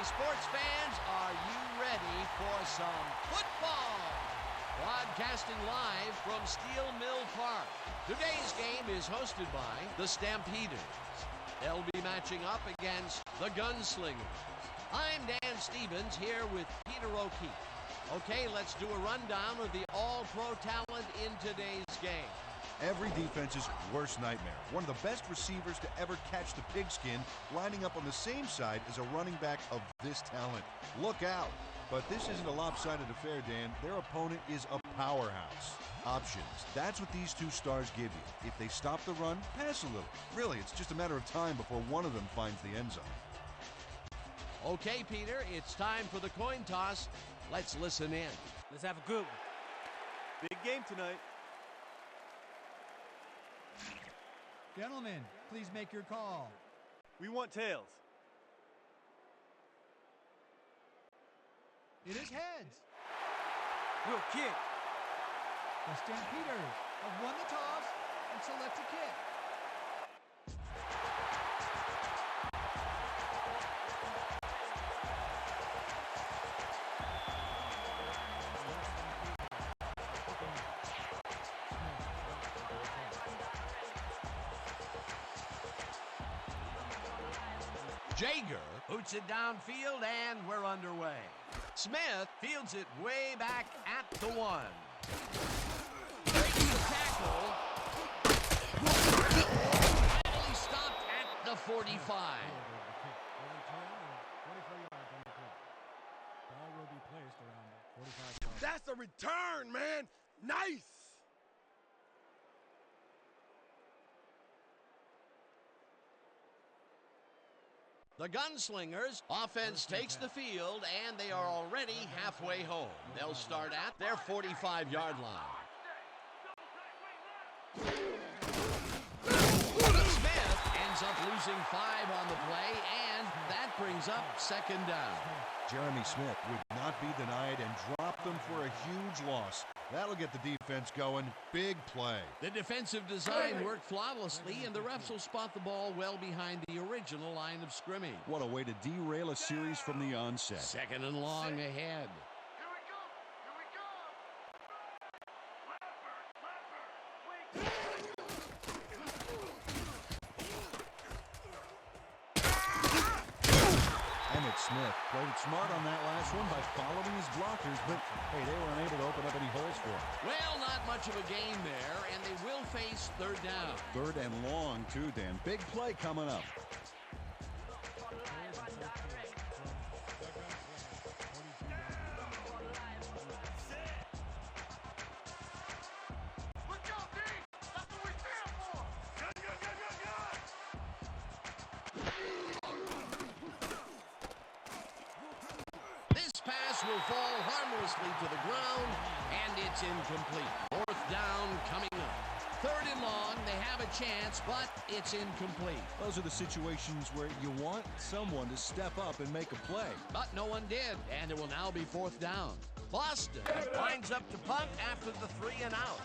sports fans, are you ready for some football? Broadcasting live from Steel Mill Park. Today's game is hosted by the Stampeders. They'll be matching up against the Gunslingers. I'm Dan Stevens here with Peter O'Keefe. Okay, let's do a rundown of the all-pro talent in today's game. Every defense's worst nightmare. One of the best receivers to ever catch the pigskin, lining up on the same side as a running back of this talent. Look out. But this isn't a lopsided affair, Dan. Their opponent is a powerhouse. Options. That's what these two stars give you. If they stop the run, pass a little. Really, it's just a matter of time before one of them finds the end zone. Okay, Peter, it's time for the coin toss. Let's listen in. Let's have a good one. Big game tonight. Gentlemen, please make your call. We want tails. It is heads. Good kick. The Stampeders have won the toss and select a kick. Jager boots it downfield, and we're underway. Smith fields it way back at the 1. Breaking the tackle. Finally stopped at the 45. That's a return, man. Nice. The Gunslingers offense takes the field, and they are already halfway home. They'll start at their 45-yard line. Smith ends up losing 5 on the play, and that brings up second down. Jeremy Smith would not be denied and drop them for a huge loss. That'll get the defense going. Big play. The defensive design worked flawlessly, and the refs will spot the ball well behind the original line of scrimmage. What a way to derail a series from the onset. Second and long ahead. Smith played it smart on that last one by following his blockers, but hey, they were unable to open up any holes for him. Well, not much of a gain there, and they will face third down. Third and long, too, Dan. Big play coming up. Will fall harmlessly to the ground, and it's incomplete. Fourth down coming up. Third and long, they have a chance, but it's incomplete. Those are the situations where you want someone to step up and make a play. But no one did, and it will now be fourth down. Boston lines up to punt after the 3 and out.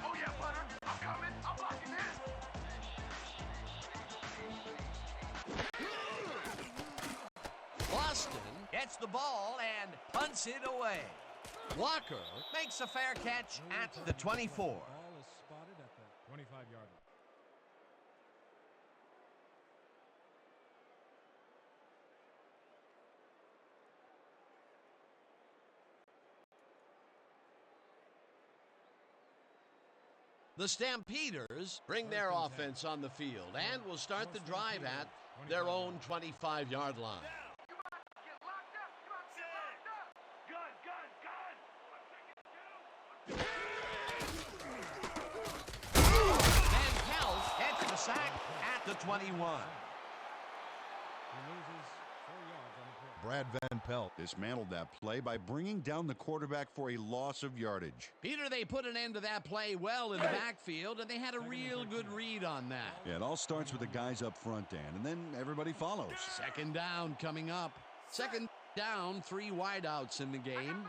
Oh yeah, punter. I'm coming. I'm locking in. Boston gets the ball and punts it away. Walker makes a fair catch at the 24. Ball is spotted at the 25-yard line. The Stampeders bring their offense on the field and will start the drive at their own 25-yard line. Van Pelt gets the sack at the 21. He loses 4 yards on the play. Brad Van Pelt dismantled that play by bringing down the quarterback for a loss of yardage. Peter, they put an end to that play well in the backfield, and they had a real good read on that. Yeah, it all starts with the guys up front, Dan, and then everybody follows. Second down coming up. Second down, 3 wideouts in the game.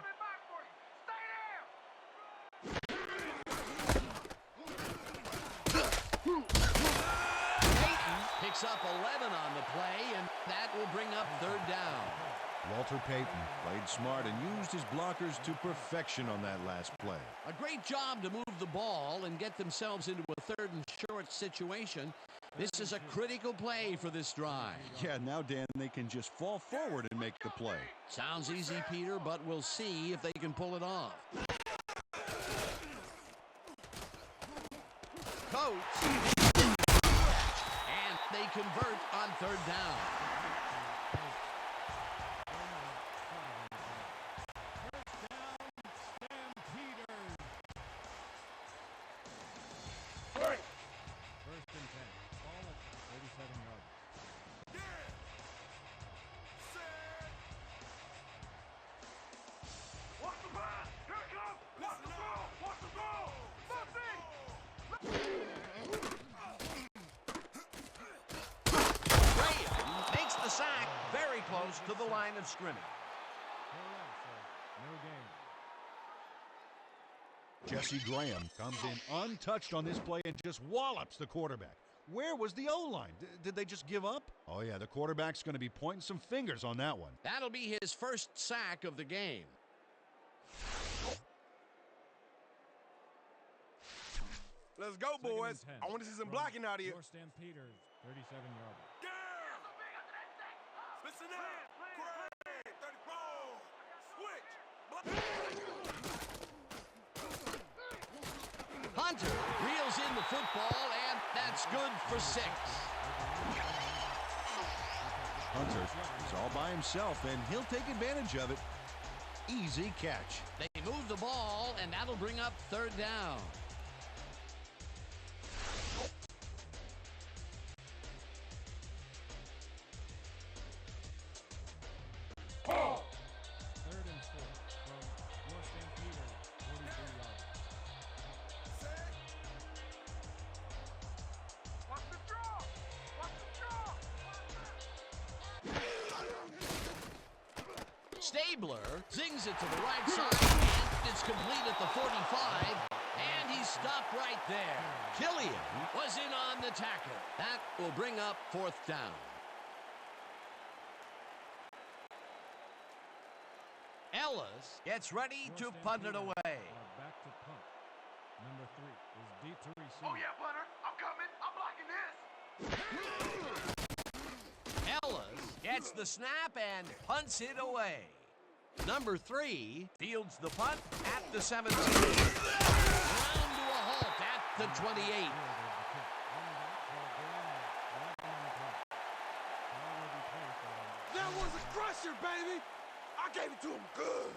Picks up 11 on the play, and that will bring up third down. Walter Payton played smart and used his blockers to perfection on that last play. A great job to move the ball and get themselves into a third and short situation. This is a critical play for this drive. Yeah, now, Dan, they can just fall forward and make the play. Sounds easy, Peter, but we'll see if they can pull it off. Coates. And they convert on third down. To the line of scrimmage. Jesse Graham comes in untouched on this play and just wallops the quarterback. Where was the O-line? Did they just give up? Oh, yeah, the quarterback's going to be pointing some fingers on that one. That'll be his first sack of the game. Let's go, boys. I want to see some blocking out here. Your Stampeders, 37-yarder. Listen up. Great. 34. Switch. Hunter reels in the football, and that's good for 6. Hunter is all by himself, and he'll take advantage of it. Easy catch. They move the ball, and that'll bring up third down. Third and 4 from your Stampeders, 43-yarder. Watch the draw. Watch the draw. Stabler zings it to the right side, and it's complete at the 45, and he's stopped right there. Killian was in on the tackle. That will bring up fourth down. Ellis gets ready to punt it away. Back to punt. Number 3 is deep to receive. Oh yeah, punter. I'm coming. I'm blocking this. Ellis gets the snap and punts it away. Number 3 fields the punt at the 17. Round to a halt at the 28. That was a crusher, baby. I gave it to him good.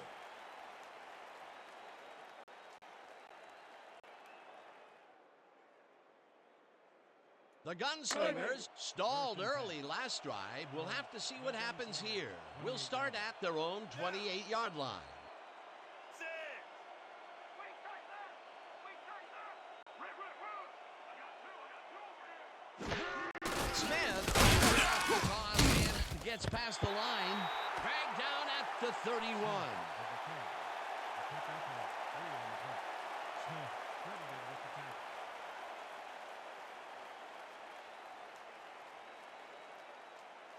The Gunslingers stalled early last drive. We'll have to see what happens here. We'll start at their own 28-yard line. Smith gets past the line, dragged down at the 31.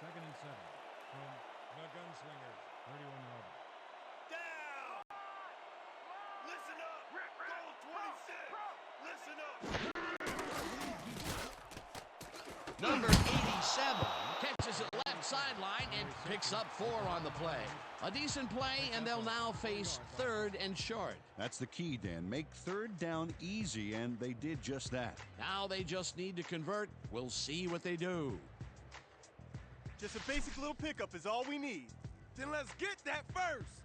Second and 7 from the Gunslingers, 31-yarder. Down. Listen up. Goal 26. Listen up. Number 87 catches it left sideline and picks up 4 on the play. A decent play, and they'll now face third and short. That's the key, Dan. Make third down easy, and they did just that. Now they just need to convert. We'll see what they do. Just a basic little pickup is all we need. Then let's get that first.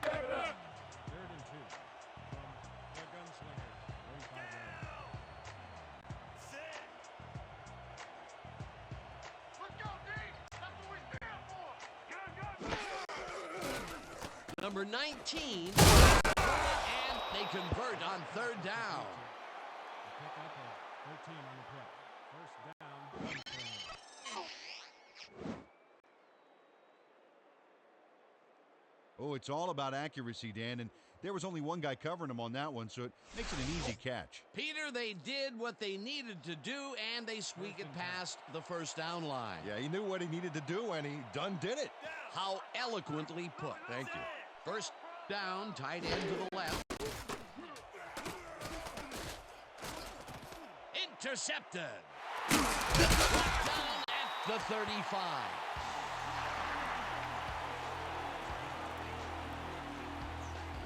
Third and 2 from the Gunslingers, 45-yarder. Let's go, D. That's what we stand for. Number 19, and they convert on third down. A pickup of 13 on the play. First down, Gunslingers. Oh, it's all about accuracy, Dan, and there was only one guy covering him on that one, so it makes it an easy catch. Peter, they did what they needed to do, and they squeak it past the first down line. Yeah, he knew what he needed to do, and he done did it. How eloquently put. Thank you. First down, tight end to the left. Intercepted. Down at the 35.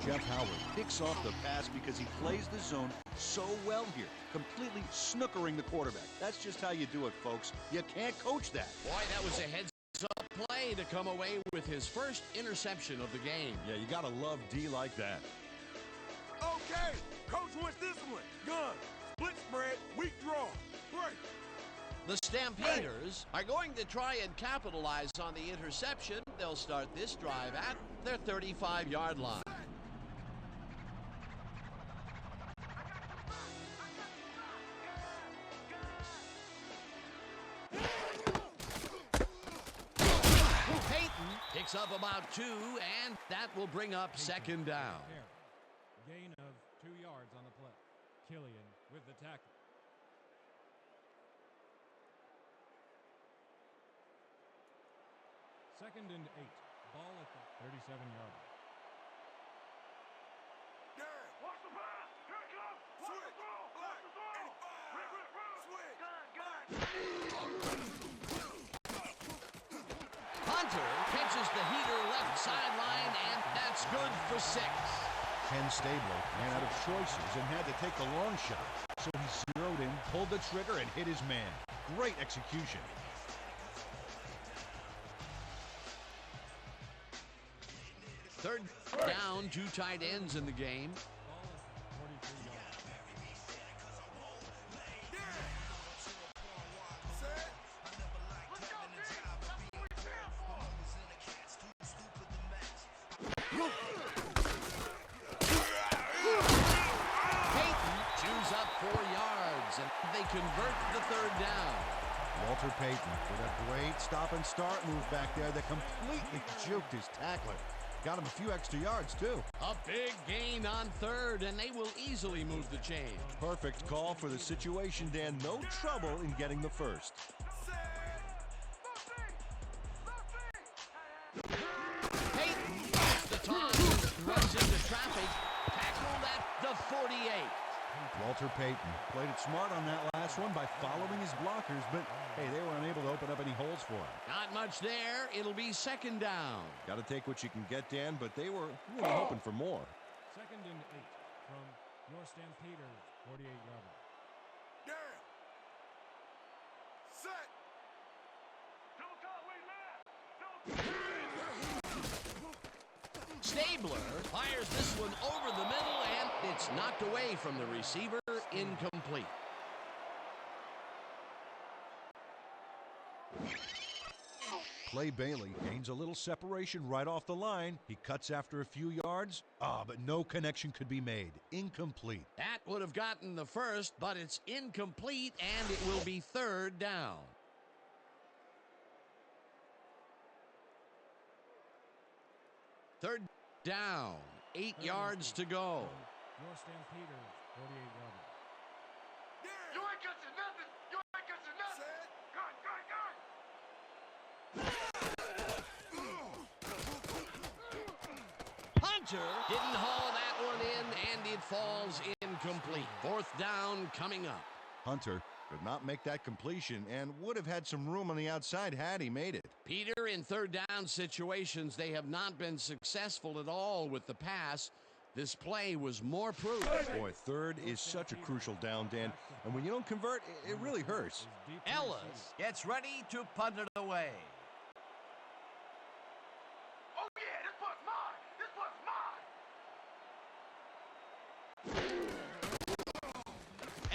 Jeff Howard picks off the pass because he plays the zone so well here, completely snookering the quarterback. That's just how you do it, folks. You can't coach that. Boy, that was a heads-up play to come away with his first interception of the game. Yeah, you gotta love D like that. Okay, coach wants this one. Gun, split spread, weak draw. Great. The Stampeders are going to try and capitalize on the interception. They'll start this drive at their 35-yard line. Picks up about 2, and that will bring up second down. Gain of 2 yards on the play. Killian with the tackle. Second and 8. Ball at the 37-yard line. Watch the pass. Here it comes. Watch the throw. Watch the throw. Swing. Hunter catches the heater left sideline, and that's good for 6. Ken Stabler ran out of choices and had to take the long shot. So he zeroed in, pulled the trigger, and hit his man. Great execution. Third down, 2 tight ends in the game. Ball at the 43-yard line. Peyton chews up 4 yards, and they convert the third down. Walter Payton with a great stop-and-start move back there that completely juked his tackler. Got him a few extra yards, too. A big gain on third, and they will easily move the chain. Perfect call for the situation, Dan. No trouble in getting the first. Peyton gets the toss, runs into traffic, tackled at the 48. Walter Payton played it smart on that last one by following his blockers, but, hey, they were unable to open up any holes for him. Not much there. It'll be second down. Got to take what you can get, Dan, but they were really hoping for more. Second and 8 from your Stampeders 48-yard line. Down. Set. Stabler fires this one over the middle, and it's knocked away from the receiver, incomplete. Clay Bailey gains a little separation right off the line. He cuts after a few yards. But no connection could be made. Incomplete. That would have gotten the first, but it's incomplete, and it will be third down. Third down, 8 yards to go. Your Stampeders 48-yard line. You ain't got to nothing. You ain't got to nothing. Hunter didn't haul that one in, and it falls incomplete. Fourth down coming up. Hunter could not make that completion and would have had some room on the outside had he made it. Peter, in third down situations, they have not been successful at all with the pass. This play was more proof. Boy, third is such a crucial down, Dan. And when you don't convert, it really hurts. Ellis gets ready to punt it away. Oh yeah, this one's mine. This one's mine.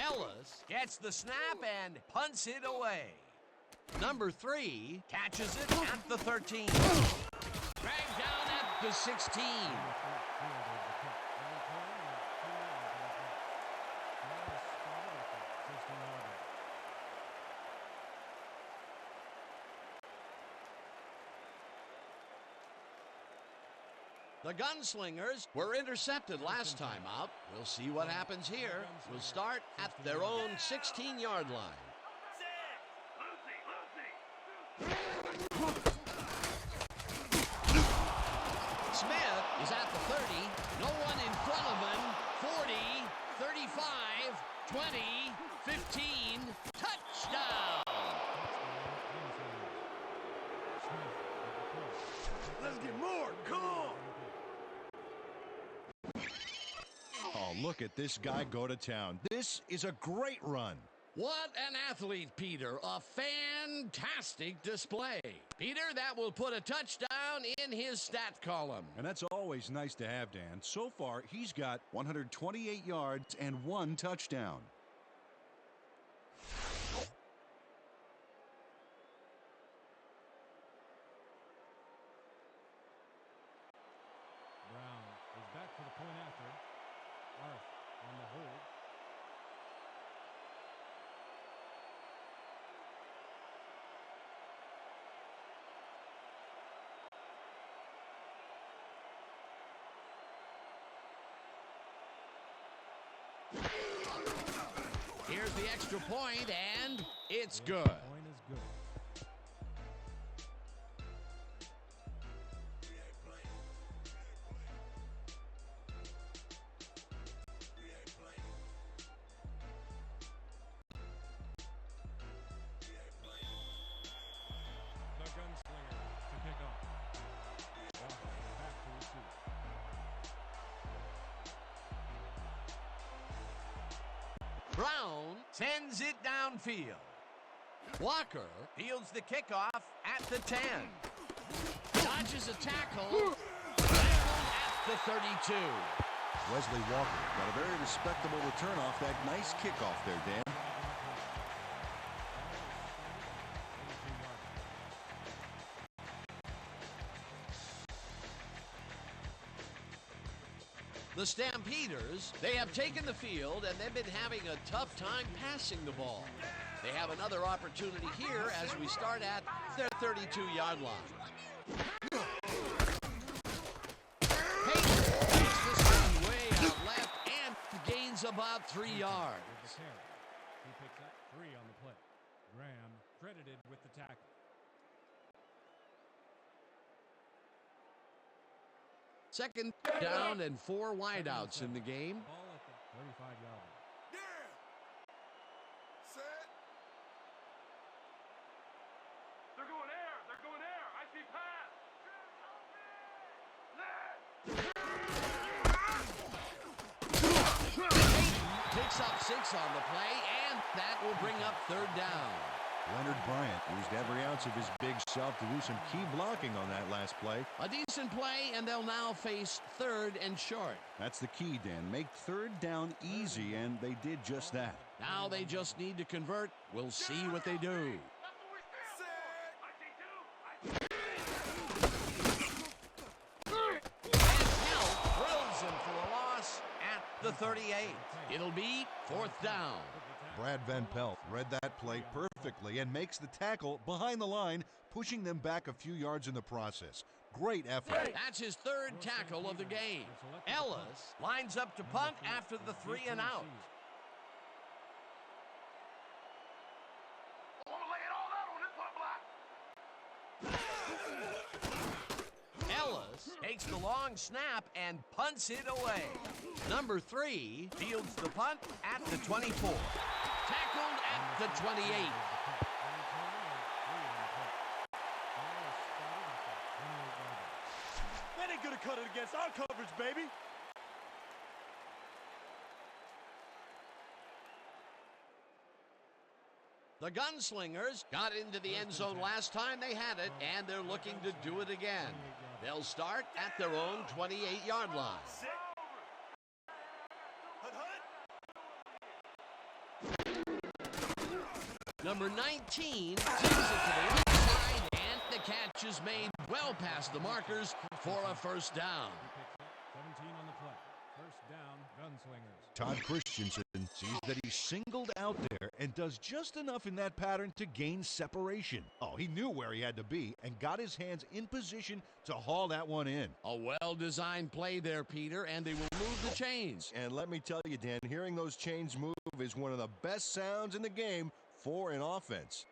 Ellis gets the snap and punts it away. Number 3 catches it at the 13. Dragged down at the 16. The Gunslingers were intercepted last time out. We'll see what happens here. We'll start at their own 16-yard line. Smith is at the 30. No one in front of him. 40, 35, 20, 15. Touchdown! Let's get more. Come on. Oh, look at this guy go to town. This is a great run. What an athlete, Peter. A fantastic display. Peter, that will put a touchdown in his stat column. And that's always nice to have, Dan. So far, he's got 128 yards and 1 touchdown. Brown is back for the point after. Arth on the hold. Here's the extra point, and it's good. Point is good. The Gunslinger to pick off. Walker back to receive. Brown sends it downfield. Walker fields the kickoff at the 10. Dodges a tackle. At the 32. Wesley Walker got a very respectable return off that nice kickoff there, Dan. The Stampeders, they have taken the field and they've been having a tough time passing the ball. They have another opportunity here as we start at their 32-yard line. Payton takes this one way out left and gains about 3 yards. With the carry. He picks up 3 on the play. Graham credited with the tackle. Second down and 4 wideouts in the game. Ball at the 35-yard line. Yeah. Set. They're going air. They're going air. I see pass. Picks up 6 on the play, and that will bring up 3rd down. Leonard Bryant used every ounce of his big self to do some key blocking on that last play. A decent play, and they'll now face 3rd and short. That's the key, Dan. Make 3rd down easy, and they did just that. Now they just need to convert. We'll see what they do. Drills him for a loss at the 38. It'll be 4th down. Brad Van Pelt read that play perfectly and makes the tackle behind the line, pushing them back a few yards in the process. Great effort. That's his 3rd tackle of the game. Ellis lines up to punt after the 3 and out. Ellis takes the long snap and punts it away. Number 3 fields the punt at the 24. Tackled at the 28. That ain't gonna cut it against our coverage, baby. The Gunslingers got into the end zone last time they had it, and they're looking to do it again. They'll start at their own 28-yard line. Number 19 takes it to the right side, and the catch is made well past the markers for a 1st down. 17 on the play. 1st down, Gunslingers. Todd Christensen motion, sees that he's singled out there and does just enough in that pattern to gain separation. Oh, he knew where he had to be and got his hands in position to haul that one in. A well-designed play there, Peter, and they will move the chains. And let me tell you, Dan, hearing those chains move is one of the best sounds in the game for an offense.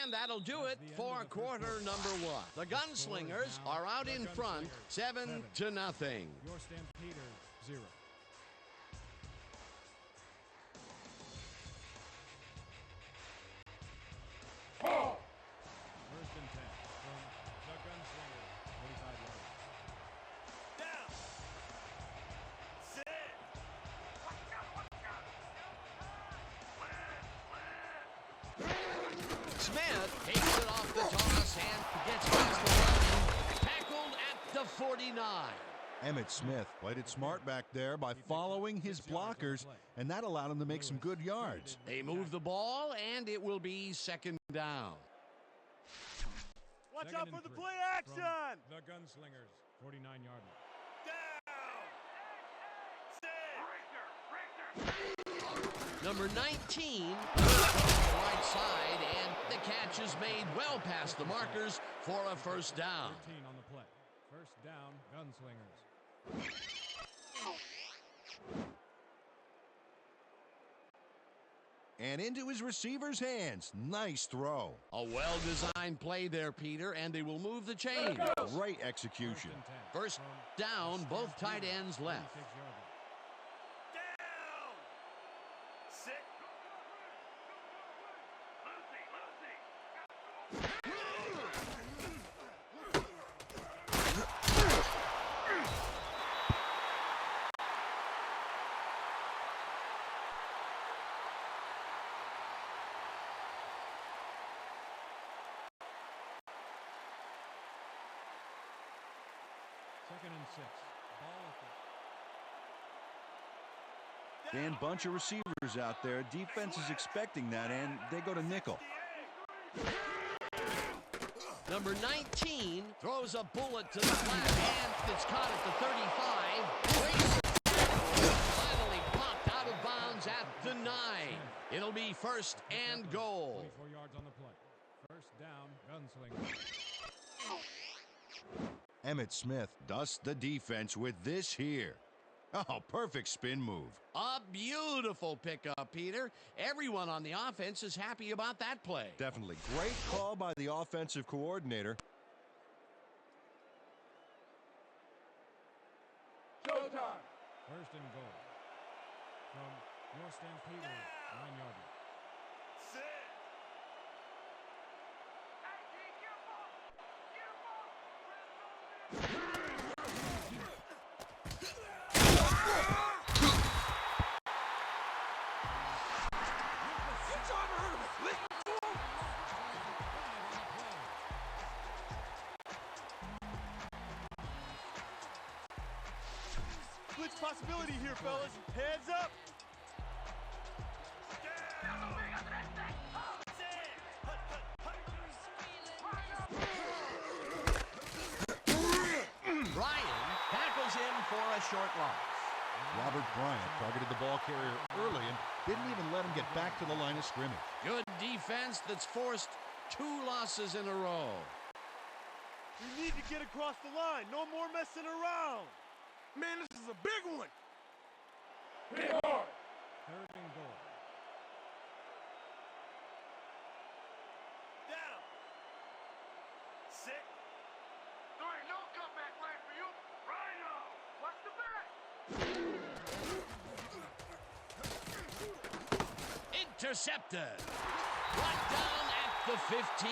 And that'll do it for quarter number one. The Gunslingers are out in front, 7-0. Your Stampeders, 0. First and 10 from the Gunslingers, 45 yards. Down. Sit. Smith takes it off the toss and gets past the line. Tackled at the 49. Emmitt Smith played it smart back there by following his blockers, and that allowed him to make some good yards. They move the ball, and it will be second down. Watch Second out and for the 3 play from action. The Gunslingers, 49-yard line. Down. Sit. Number 19 right side, and the catch is made well past the markers for a first down. 13 on the play. First down, Gunslingers. And into his receiver's hands. Nice throw. A well-designed play there, Peter, and they will move the chain. Great execution. First down, both tight ends left. 26-yard line. Down. Sit. Second and 6. Ball at the Dan, bunch of receivers out there. Defense is expecting that, and they go to nickel. Number 19 throws a bullet to the flat, and it's caught at the 35. Finally popped out of bounds at the 9. It'll be first and goal. 24 yards on the play. First down, Gunslingers. Emmitt Smith dusts the defense with this here. Oh, perfect spin move. A beautiful pickup, Peter. Everyone on the offense is happy about that play. Definitely. Great call by the offensive coordinator. Showtime. First and goal. From your Stampeders, 9-yard line. Sit. Blitz possibility here, fellas. Heads up. Ryan tackles him for a short loss. Robert Bryant targeted the ball carrier early and didn't even let him get back to the line of scrimmage. Good defense that's forced 2 losses in a row. We need to get across the line. No more messing around. Man, this is a big one. Third and goal. Down. Sit. There ain't no comeback plan for you. Rhino, what's the bet? Intercepted. Brought down at the 15.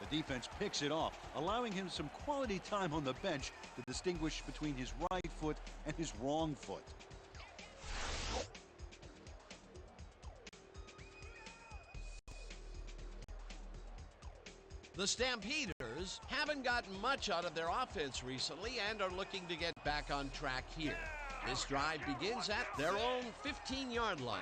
The defense picks it off, allowing him some quality time on the bench to distinguish between his right foot and his wrong foot. The Stampeders haven't gotten much out of their offense recently and are looking to get back on track here. This drive begins at their own 15-yard line.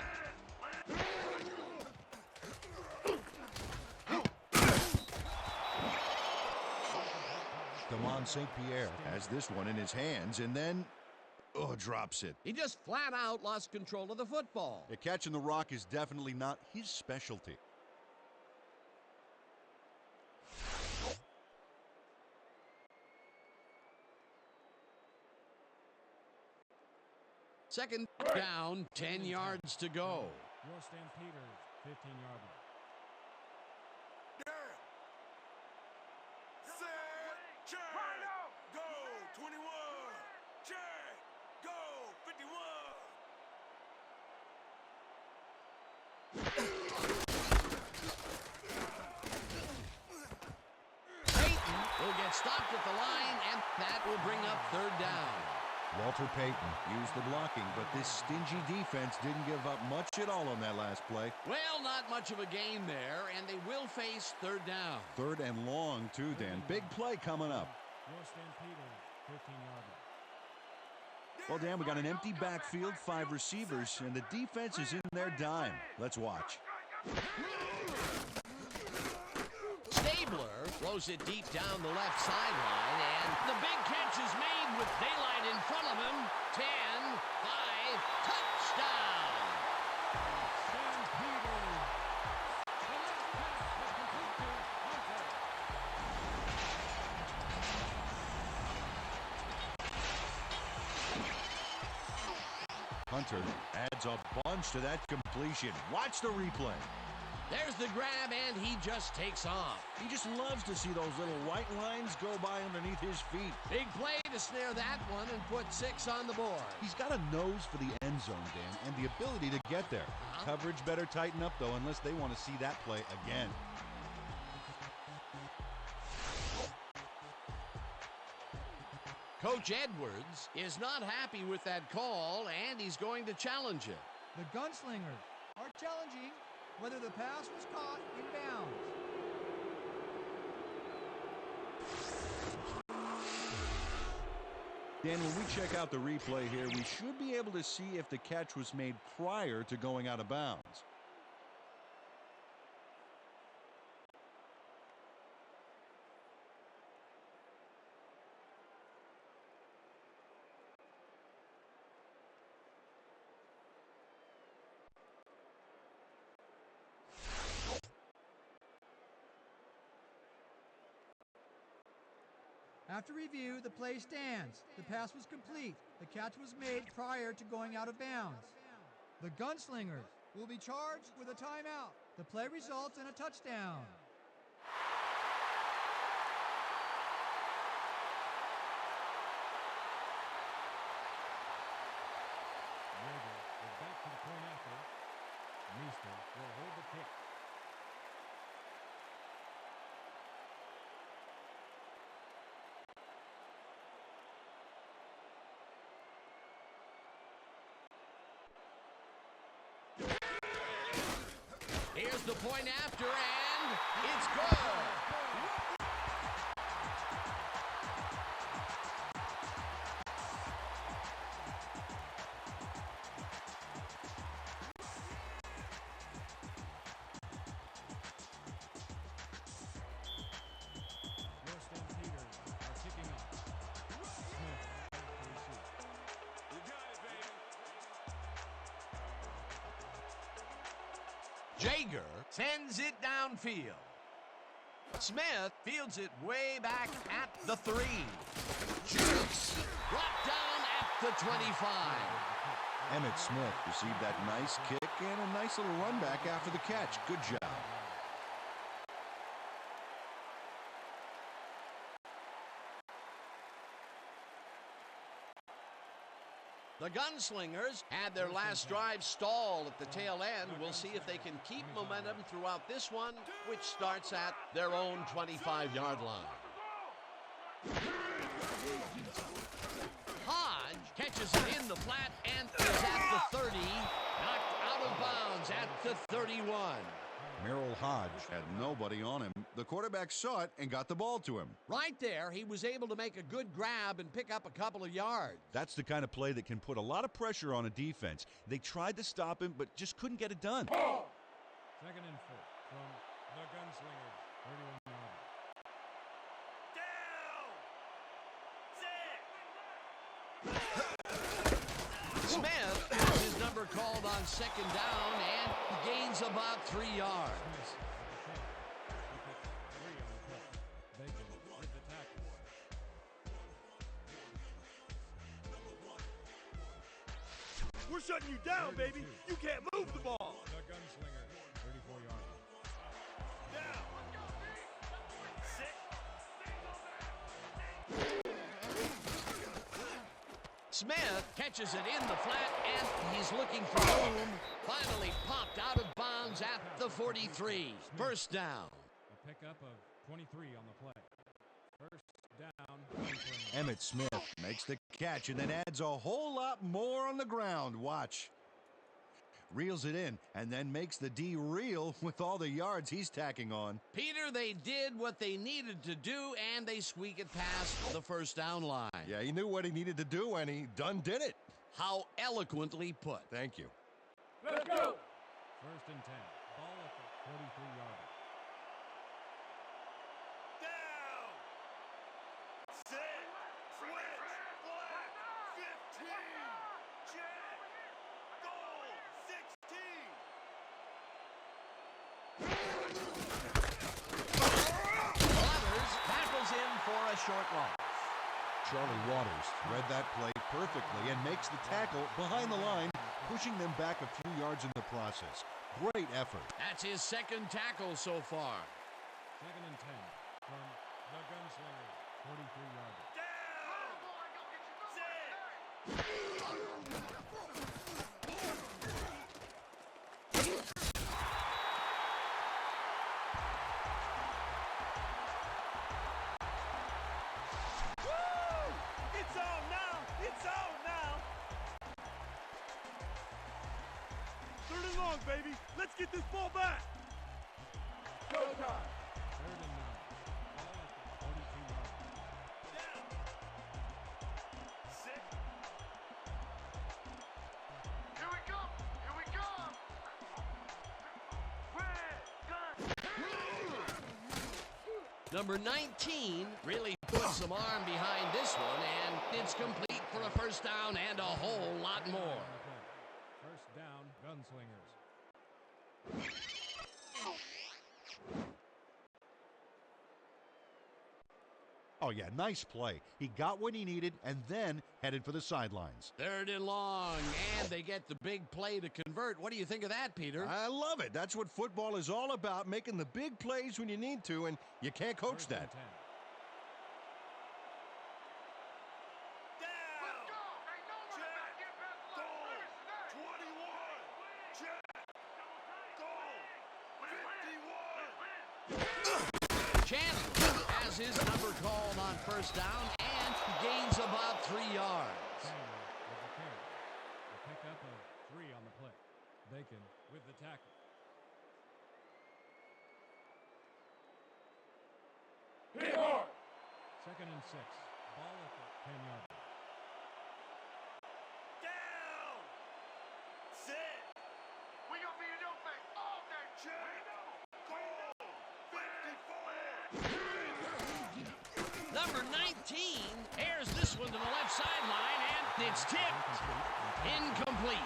Damon St. Pierre has this one in his hands and then, drops it. He just flat out lost control of the football. Yeah, catching the rock is definitely not his specialty. Second down, 10 yards to go. Your Stampeders, 15-yard line. Set, check, go, 21, check, go, 51. Peyton will get stopped at the line, and that will bring up third down. Walter Payton used the blocking, but this stingy defense didn't give up much at all on that last play. Well, not much of a gain there, and they will face third down. Third and long, too, Dan. Big play coming up. Your Stampeders, 15-yard line. Well, Dan, we got an empty backfield, 5 receivers, and the defense is in their dime. Let's watch. Stabler throws it deep down the left sideline, and the big catch is made with daylight in front of him. 10, 5, touchdown! Stampeders. The last pass was complete to Hunter adds a bunch to that completion. Watch the replay. There's the grab, and he just takes off. He just loves to see those little white lines go by underneath his feet. Big play to snare that one and put 6 on the board. He's got a nose for the end zone, Dan, and the ability to get there. Coverage better tighten up, though, unless they want to see that play again. Coach Edwards is not happy with that call, and he's going to challenge it. The Gunslingers are challenging whether the pass was caught in bounds. Dan, when we check out the replay here, we should be able to see if the catch was made prior to going out of bounds. After review, the play stands. The pass was complete. The catch was made prior to going out of bounds. The Gunslingers will be charged with a timeout. The play results in a touchdown. Yeager is back to the point after. Meester will hold the kick. Here's the point after, and it's good. Your Stampeders are kicking off. Smith back to receive. You got it, baby. Jaeger sends it downfield. Smith fields it way back at the 3. Shoots. Brought down at the 25. Emmitt Smith received that nice kick and a nice little run back after the catch. Good job. The Gunslingers had their last drive stall at the tail end. We'll see if they can keep momentum throughout this one, which starts at their own 25-yard line. Hodge catches it in the flat and is at the 30, knocked out of bounds at the 31. Merrill Hodge Had nobody on him. The quarterback saw it and got the ball to him. Right there, he was able to make a good grab and pick up a couple of yards. That's the kind of play that can put a lot of pressure on a defense. They tried to stop him, but just couldn't get it done. 2nd and 4 from the Gunslingers. 31 yards. Smith has his number called on 2nd down and gains about 3 yards. We're shutting you down, baby. You can't move the ball. The Gunslinger, 34 yards. Down. Smith catches it in the flat, and he's looking for room. Finally popped out of bounds at the 43. First down. A pickup of 23 on the play. First down. Gunslinger. Emmitt Smith makes the catch and then adds a whole lot more on the ground. Watch. Reels it in and then makes the D reel with all the yards he's tacking on. Peter, they did what they needed to do, and they squeak it past the first down line. Yeah, he knew what he needed to do, and he done did it. How eloquently put. Thank you. Let's go. 1st and 10. Ball at the 43-yard. Down. Set. Switch. Flat. 15. Check. Goal. 16. Waters tackles him for a short loss. Charlie Waters read that play perfectly and makes the tackle behind the line, pushing them back a few yards in the process. Great effort. That's his 2nd tackle so far. 2nd and 10 from the Gunslinger, 43-yard. It's on now. It's on now. 3rd and long, baby. Let's get this ball back. Go time. 3rd and 9. Ball at the 42-yard. Down. Sit. Here we come. Here we come. Red gun. Number 19 really put some arm behind this one, and it's complete for a first down and a whole lot more. First down, Gunslingers. Oh, yeah, nice play. He got what he needed and then headed for the sidelines. 3rd and long, and they get the big play to convert. What do you think of that, Peter? I love it. That's what football is all about, making the big plays when you need to, and you can't coach First and that. 10. Down. Let's go. Ain't no one about to get past the line. Goal. Finish today. 21. Check. Goal. 51. Chandler has his number called on first down and gains about 3 yards. Chandler with the carry. A pickup of 3 on the play. Bacon with the tackle. Hit hard. 2nd and 6. Ball at the 10-yard. Down. Sit. We gonna be in your face all day. Check. Goal. 54. Number 19 airs this one to the left sideline, and it's tipped. Incomplete.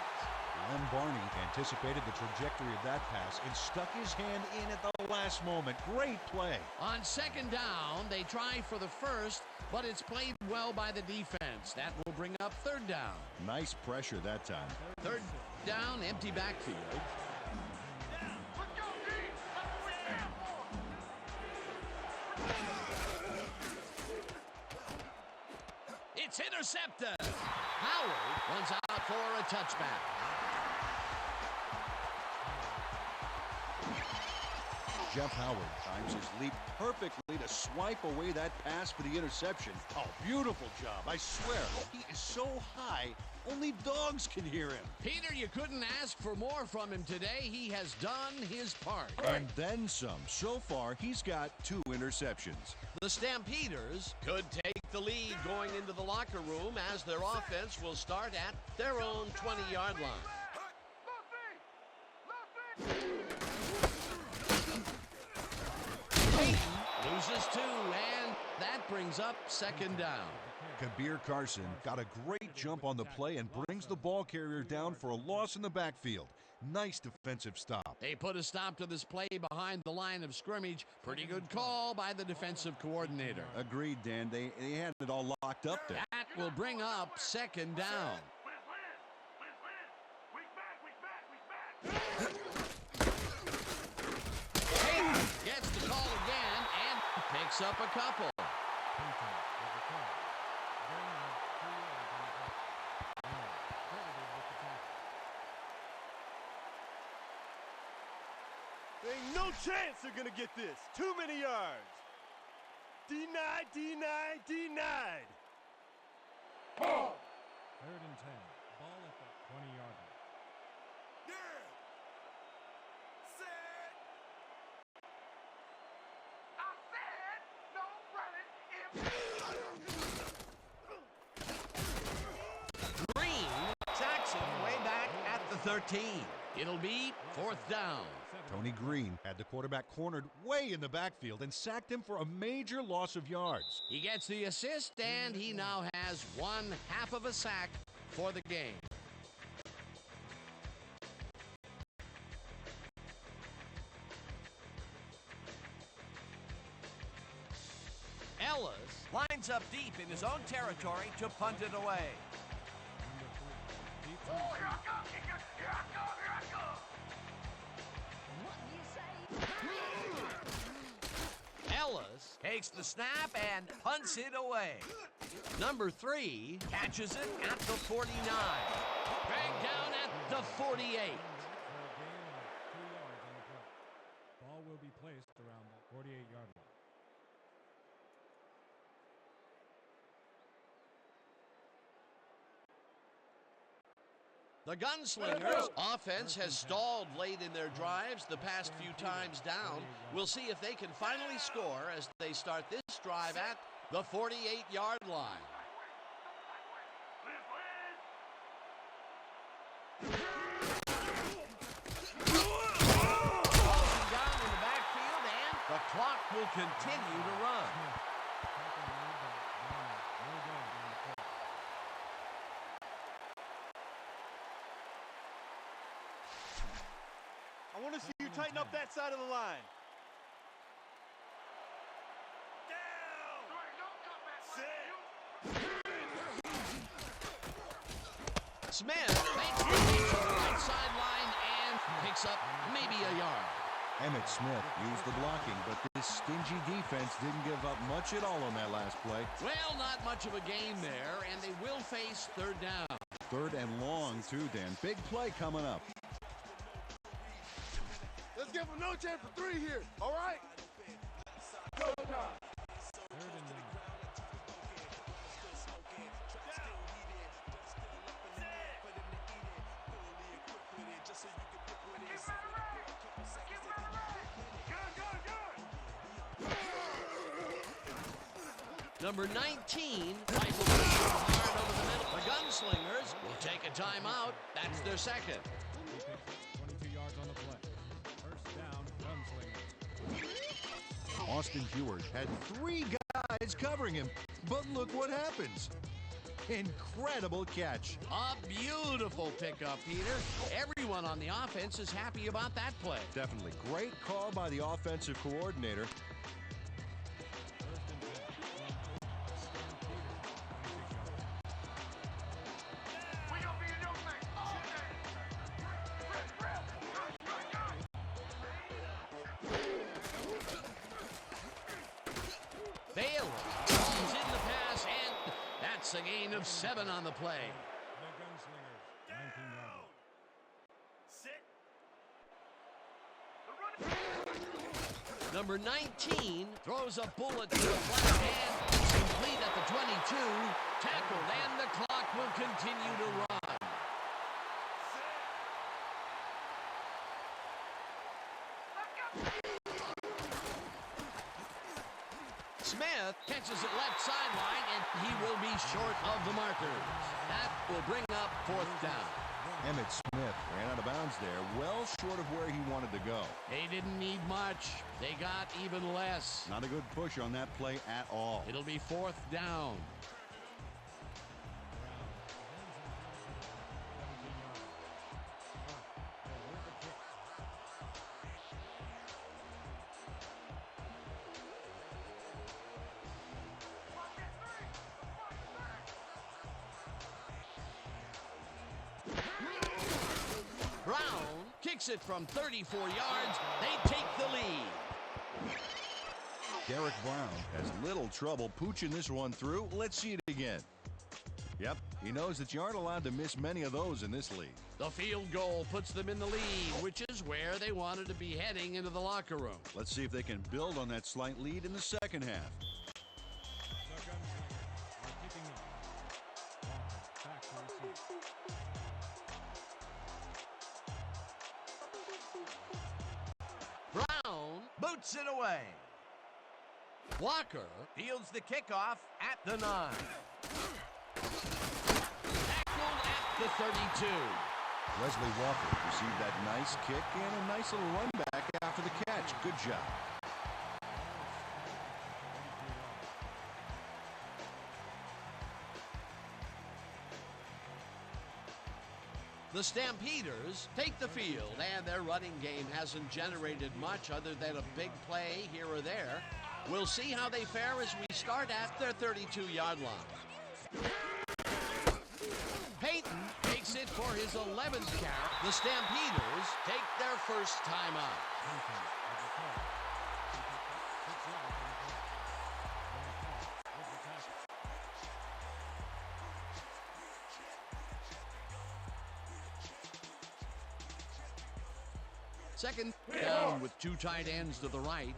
Len Barney anticipated the trajectory of that pass and stuck his hand in at the last moment. Great play. On 2nd down, they try for the first, but it's played well by the defense. That will bring up 3rd down. Nice pressure that time. 3rd down, empty backfield. Let's go, D. That's what we stand for. It's intercepted. Howard runs out for a touchback. Jeff Howard times his leap perfectly to swipe away that pass for the interception. Oh, beautiful job. I swear, he is so high, only dogs can hear him. Peter, you couldn't ask for more from him today. He has done his part. And then some. So far, he's got 2 interceptions. The Stampeders could take the lead going into the locker room as their offense will start at their own 20-yard line. Loses 2, and that brings up second down. Kabir Carson got a great jump on the play and brings the ball carrier down for a loss in the backfield. Nice defensive stop. They put a stop to this play behind the line of scrimmage. Pretty good call by the defensive coordinator. Agreed, Dan. They had it all locked up there. That will bring up second down. Peyton gets the call again and picks up a couple. There ain't no chance they're gonna get this. Too many yards. Denied, denied, denied. 3rd and 10. Ball at the 20-yard line. Yeah. Set. I said, don't run it. Green sacks him way back at the 13. It'll be 4th down. Tony Green had the quarterback cornered way in the backfield and sacked him for a major loss of yards. He gets the assist, and he now has 1/2 of a sack for the game. Ellis lines up deep in his own territory to punt it away. Oh, here I come, kicker. Here I come, here I come. Ellis takes the snap and punts it away. Number 3 catches it at the 49. Dragged down at the 48. For a gain of 2 yards on the play. Ball will be placed around the 48-yard line. The Gunslingers' offense has stalled late in their drives the past few times down. We'll see if they can finally score as they start this drive at the 48-yard line. Ball's down in the backfield, and the clock will continue to run. I want to see you tighten up that side of the line. Smith makes the reach on the right sideline and picks up maybe a yard. Emmitt Smith used the blocking, but this stingy defense didn't give up much at all on that last play. Well, not much of a gain there, and they will face 3rd down. 3rd and long, too, Dan. Big play coming up. Let's give him no chance for 3 here. All right? Go time. 3rd and 9. Number 19 rifles it hard over the middle. The Gunslingers will take a timeout. That's their second. 22 yards on the play. 1st down, Gunslingers. Austin Heward had 3 guys covering him, but look what happens. Incredible catch. A beautiful pickup, Peter. Everyone on the offense is happy about that play. Definitely. Great call by the offensive coordinator. A gain of 7 on the play. The Gunslingers, 19-yard line. Sit. Number 19 throws a bullet to the flat hand. It's complete at the 22. Tackled, and the clock will continue to run. Smith catches it left sideline, and he will be short of the markers. That will bring up fourth down. Emmitt Smith ran out of bounds there, well short of where he wanted to go. They didn't need much. They got even less. Not a good push on that play at all. It'll be fourth down. Brown kicks it from 34 yards. They take the lead. Derek Brown has little trouble pooching this one through. Let's see it again. Yep, he knows that you aren't allowed to miss many of those in this league. The field goal puts them in the lead, which is where they wanted to be heading into the locker room. Let's see if they can build on that slight lead in the second half. Brown boots it away. Walker fields the kickoff at the 9. Tackled at the 32. Wesley Walker received that nice kick and a nice little run back after the catch. Good job. The Stampeders take the field, and their running game hasn't generated much other than a big play here or there. We'll see how they fare as we start at their 32-yard line. Peyton takes it for his 11th carry. The Stampeders take their first time out. Second down with 2 tight ends to the right.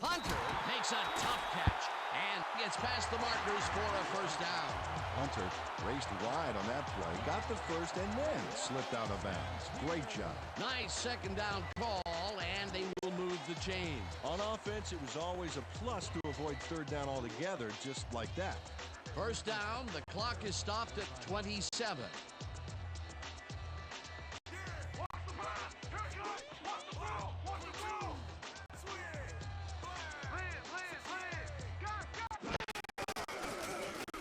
Hunter makes a tough catch and gets past the markers for a first down. Hunter raced wide on that play, got the first, and then slipped out of bounds. Great job. Nice second down call, and they will move the chains. On offense, it was always a plus to avoid third down altogether, just like that. First down, the clock is stopped at 27.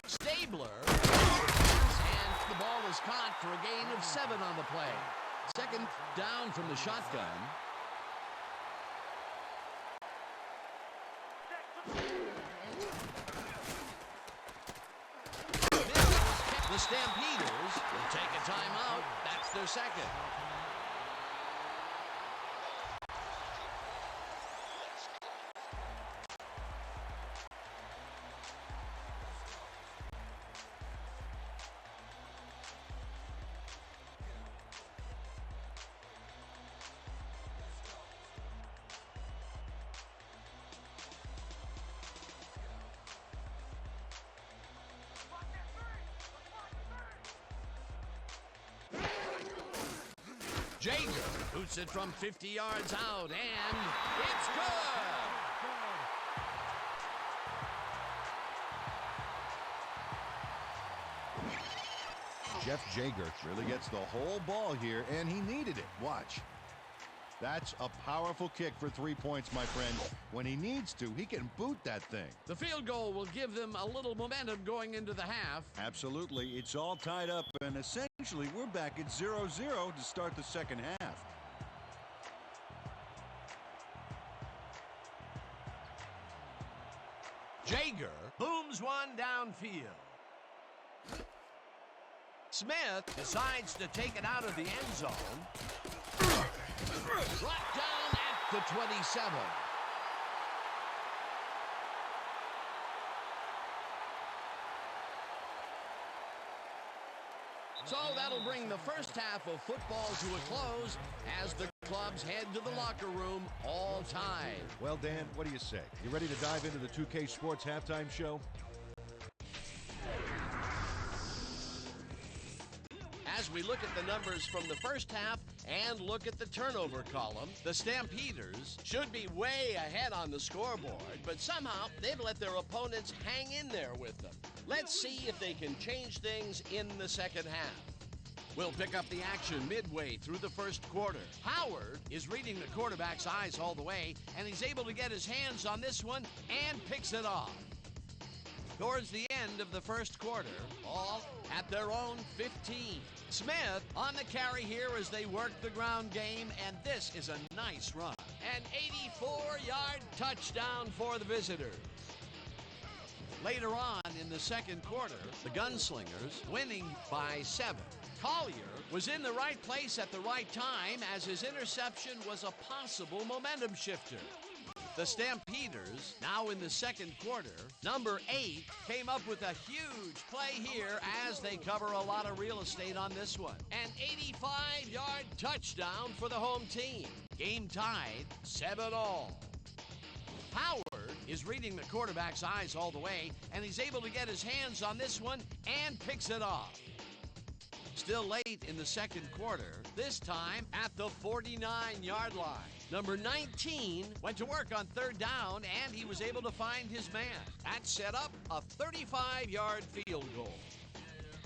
Stabler, and the ball is caught for a gain of 7 on the play. Second down from the shotgun. The Stampeders will take a timeout. That's their second. Jager boots it from 50 yards out, and it's good! Jeff Jager really gets the whole ball here, and he needed it. Watch. That's a powerful kick for 3 points, my friend. When he needs to, he can boot that thing. The field goal will give them a little momentum going into the half. Absolutely. It's all tied up, and essentially we're back at 0-0 to start the second half. Jager booms one downfield. Smith decides to take it out of the end zone. Brought down at the 27. So that'll bring the first half of football to a close as the clubs head to the locker room all tied. Well, Dan, what do you say? You ready to dive into the 2K Sports halftime show? As we look at the numbers from the first half and look at the turnover column, the Stampeders should be way ahead on the scoreboard, but somehow they've let their opponents hang in there with them. Let's see if they can change things in the second half. We'll pick up the action midway through the first quarter. Howard is reading the quarterback's eyes all the way, and he's able to get his hands on this one and picks it off. Towards the end of the first quarter, all at their own 15. Smith on the carry here as they work the ground game, and this is a nice run. An 84-yard touchdown for the visitors. Later on in the second quarter, the Gunslingers winning by 7. Collier was in the right place at the right time as his interception was a possible momentum shifter. The Stampeders, now in the second quarter, number 8, came up with a huge play here as they cover a lot of real estate on this one. An 85-yard touchdown for the home team. Game tied, 7-all. Howard is reading the quarterback's eyes all the way, and he's able to get his hands on this one and picks it off. Still late in the second quarter, this time at the 49-yard line. Number 19 went to work on third down, and he was able to find his man. That set up a 35-yard field goal.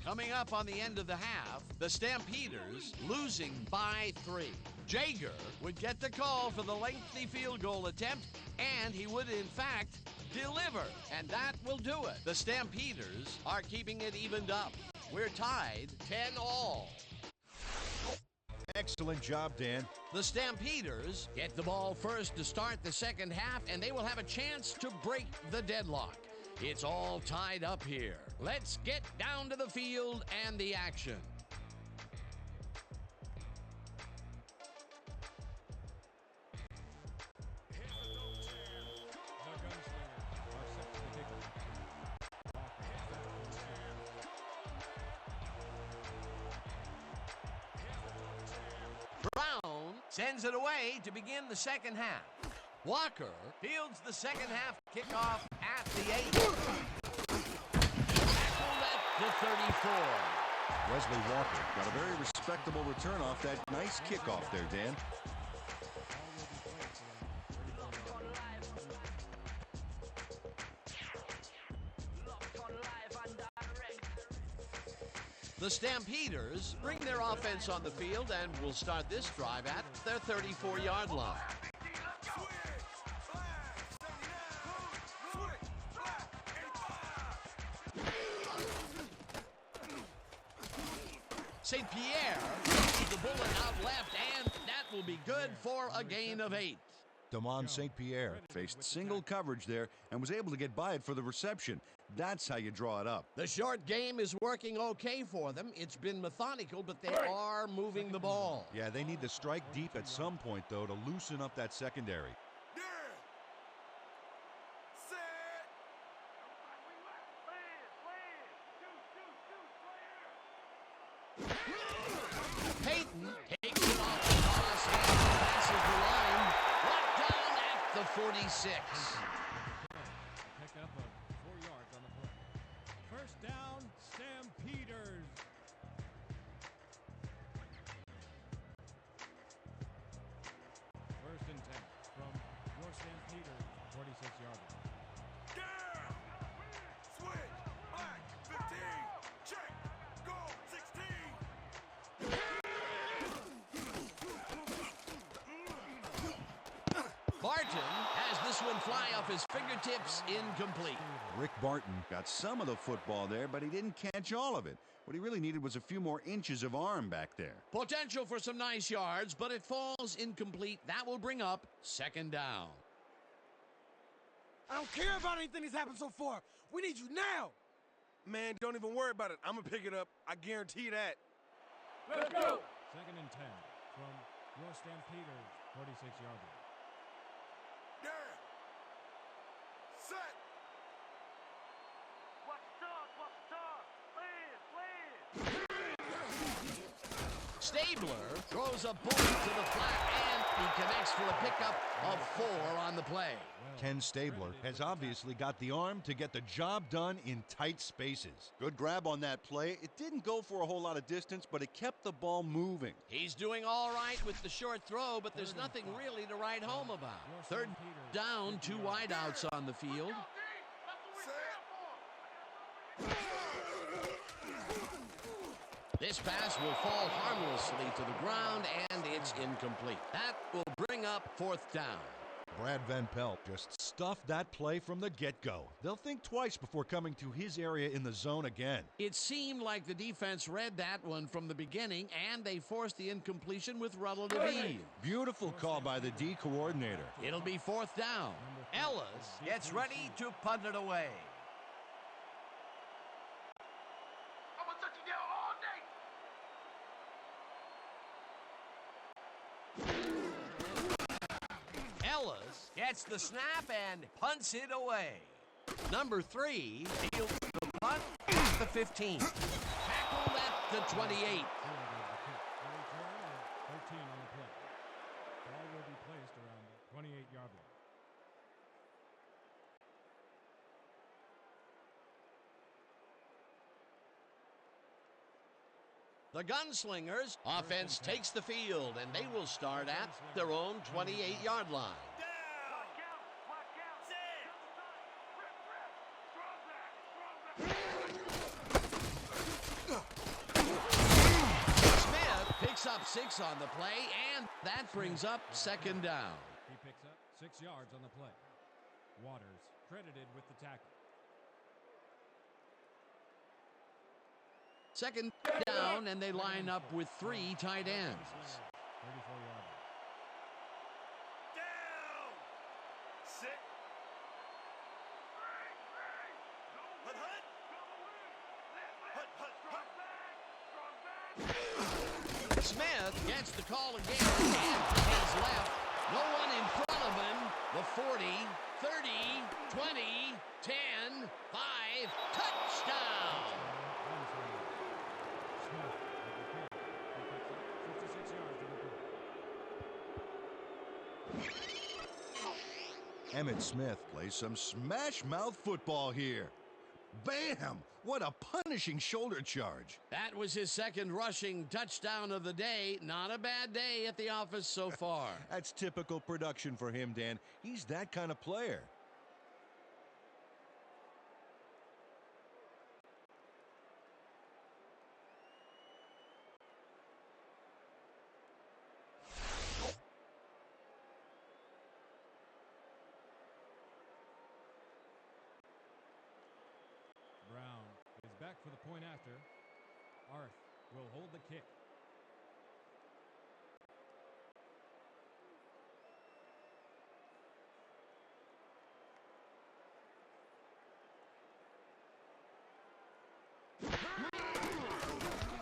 Coming up on the end of the half, the Stampeders losing by 3. Jaeger would get the call for the lengthy field goal attempt, and he would, in fact, deliver. And that will do it. The Stampeders are keeping it evened up. We're tied 10-all. Excellent job, Dan. The Stampeders get the ball first to start the second half, and they will have a chance to break the deadlock. It's all tied up here. Let's get down to the field and the action. Brown sends it away to begin the second half. Walker fields the second half kickoff at the 8. Tackled at the 34. Wesley Walker got a very respectable return off that nice kickoff there, Dan. The Stampeders bring their offense on the field and will start this drive at their 34-yard line. St. Pierre pushes the bullet out left, and that will be good for a gain of 8. Damon St. Pierre Faced single coverage there and was able to get by it for the reception. That's how you draw it up. The short game is working okay for them. It's been methodical, but they are moving the ball. Yeah, they need to strike deep at some point, though, to loosen up that secondary. Peyton takes it off the toss and passes the line. Brought down at the 46. Pick up 4 yards on the play. First down, Stampeders. First and 10 from your Stampeders, 46-yard line. Down! Switch! Back! 15! Check! Go! 16! Barton has this one fly off his fingertips, incomplete. Rick Barton got some of the football there, but he didn't catch all of it. What he really needed was a few more inches of arm back there. Potential for some nice yards, but it falls incomplete. That will bring up second down. I don't care about anything that's happened so far. We need you now. Man, don't even worry about it. I'm going to pick it up. I guarantee that. Let's go. Second and 10 from your Stampeders, 46-yard line. Yeah. Set. Watch the dog, watch the dog. Land, land. Stabler throws a bullet to the flat, and he connects for a pickup of 4 on the play. Ken Stabler has obviously got the arm to get the job done in tight spaces. Good grab on that play. It didn't go for a whole lot of distance, but it kept the ball moving. He's doing all right with the short throw, but there's nothing really to write home about. Third down, 2 wideouts on the field. This pass will fall harmlessly to the ground, and it's incomplete. That will bring up 4th down. Brad Van Pelt just stuffed that play from the get-go. They'll think twice before coming to his area in the zone again. It seemed like the defense read that one from the beginning, and they forced the incompletion with relative ease. Beautiful call by the D coordinator. It'll be 4th down. Ellis gets ready to punt it away. I'm gonna touch you down all day. Ellis gets the snap and punts it away. Number 3 fields the punt at the 15. Tackled at the 28. 13 on the play. Ball will be placed around the 28-yard line. The Gunslingers offense takes the field, and they will start at their own 28-yard line. Smith picks up 6 on the play, and that brings up 2nd down. He picks up 6 yards on the play. Waters credited with the tackle. 2nd down, and they line up with 3 tight ends. 34-yard line. Down! Sit. Hut, hut. Hut, hut. Smith gets the call again, and he's left. No one in front of him. The 40, 30, 20, 10, 5, touchdown! Emmitt Smith Play some smash mouth football here. Bam! What a punishing shoulder charge. That was his 2nd rushing touchdown of the day. Not a bad day at the office so far. That's typical production for him, Dan. He's that kind of player. Brown is back for the point after. Arth will hold the kick.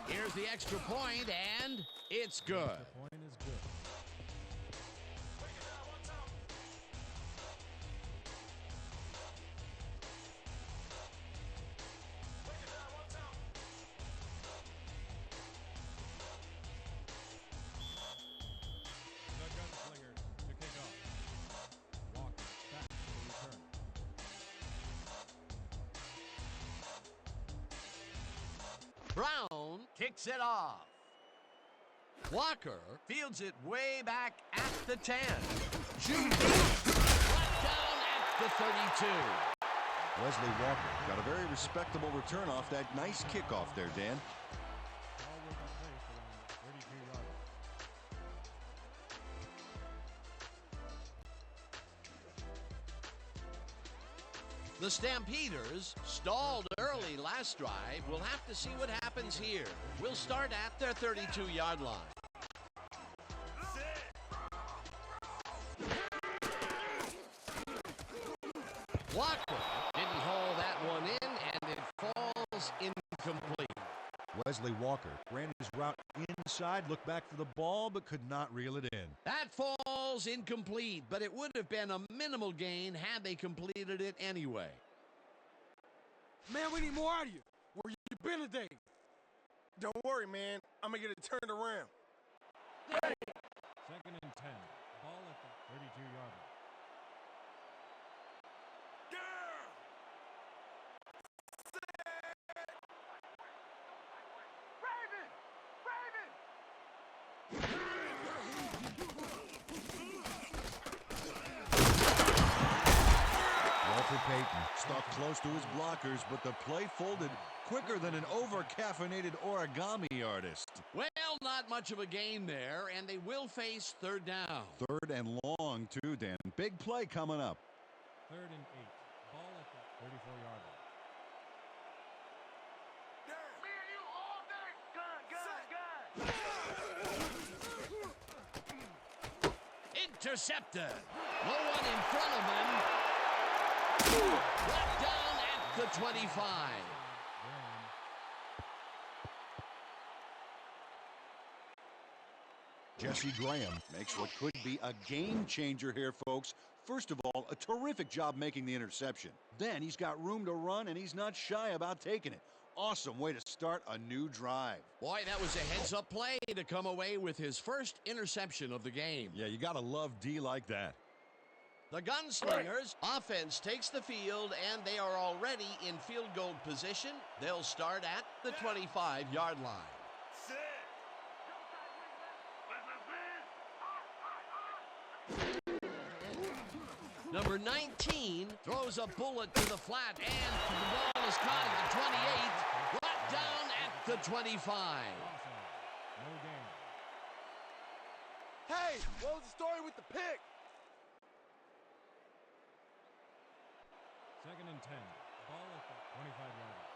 Here's the extra point, and it's good. The point is good. The Gunslingers to kick off. Walker back to the return. Brown kicks it off. Walker fields it way back at the 10. Shooting right down at the 32. Wesley Walker got a very respectable return off that nice kickoff there, Dan. Ball will be placed around the 32-yard line. The Stampeders stalled early last drive. We'll have to see what happens here. We'll start at their 32-yard line. Walker didn't haul that one in, and it falls incomplete. Wesley Walker ran his route inside, looked back for the ball, but could not reel it in. That falls incomplete, but it would have been a minimal gain had they completed it anyway. Man, we need more out of you. Where you been today? Don't worry, man. I'm gonna get it turned around. Second and 10. Ball at the 32-yard line. Walter Payton stuck close to his blockers, but the play folded quicker than an over-caffeinated origami artist. Well, not much of a gain there, and they will face third down. Third and long, too, Dan. Big play coming up. Third and 8. Ball at the 34-yard line. Intercepted. No one in front of him. Brought down at the 25. Jesse Graham makes what could be a game changer here, folks. First of all, a terrific job making the interception. Then he's got room to run, and he's not shy about taking it. Awesome way to start a new drive. Boy, that was a heads-up play to come away with his first interception of the game. Yeah, you gotta love D like that. The Gunslingers offense takes the field, and they are already in field goal position. They'll start at the 25-yard line. Number 19 throws a bullet to the flat, and the ball is caught at the 28, brought down at the 25. No gain. Hey, what was the story with the pick? Second and 10. Ball at the 25-yard line.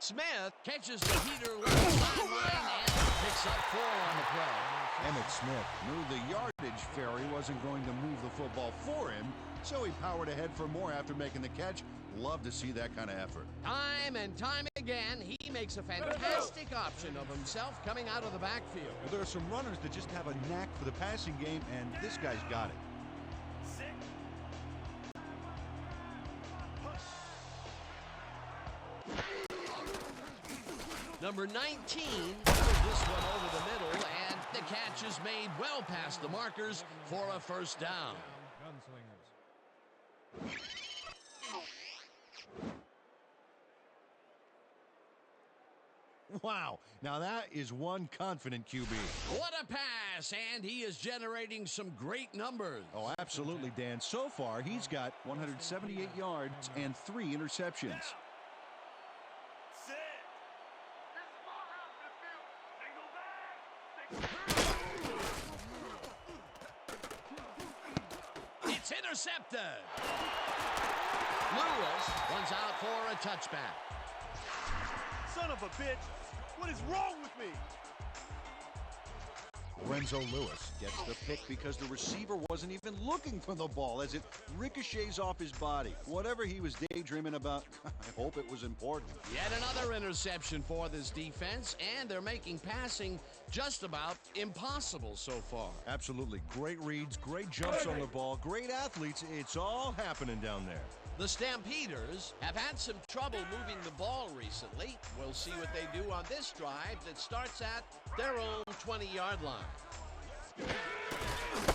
Smith catches the heater with the sideline and picks up 4 on the play. Emmitt Smith knew the yardage fairy wasn't going to move the football for him, so he powered ahead for more after making the catch. Love to see that kind of effort. Time and time again, he makes a fantastic option of himself coming out of the backfield. There are some runners that just have a knack for the passing game, and this guy's got it. Number 19 throws this one over the middle, and the catch is made well past the markers for a first down. Gunslingers. Wow, now that is one confident QB. What a pass, and he is generating some great numbers. Oh, absolutely, Dan. So far, he's got 178 yards and 3 interceptions. It's intercepted. Lewis runs out for a touchback. Son of a bitch! What is wrong with me? Lorenzo Lewis gets the pick because the receiver wasn't even looking for the ball as it ricochets off his body. Whatever he was daydreaming about, I hope it was important. Yet another interception for this defense, and they're making passing just about impossible so far. Absolutely. Great reads, great jumps on the ball, great athletes. It's all happening down there. The Stampeders have had some trouble moving the ball recently. We'll see what they do on this drive that starts at their own 20-yard line.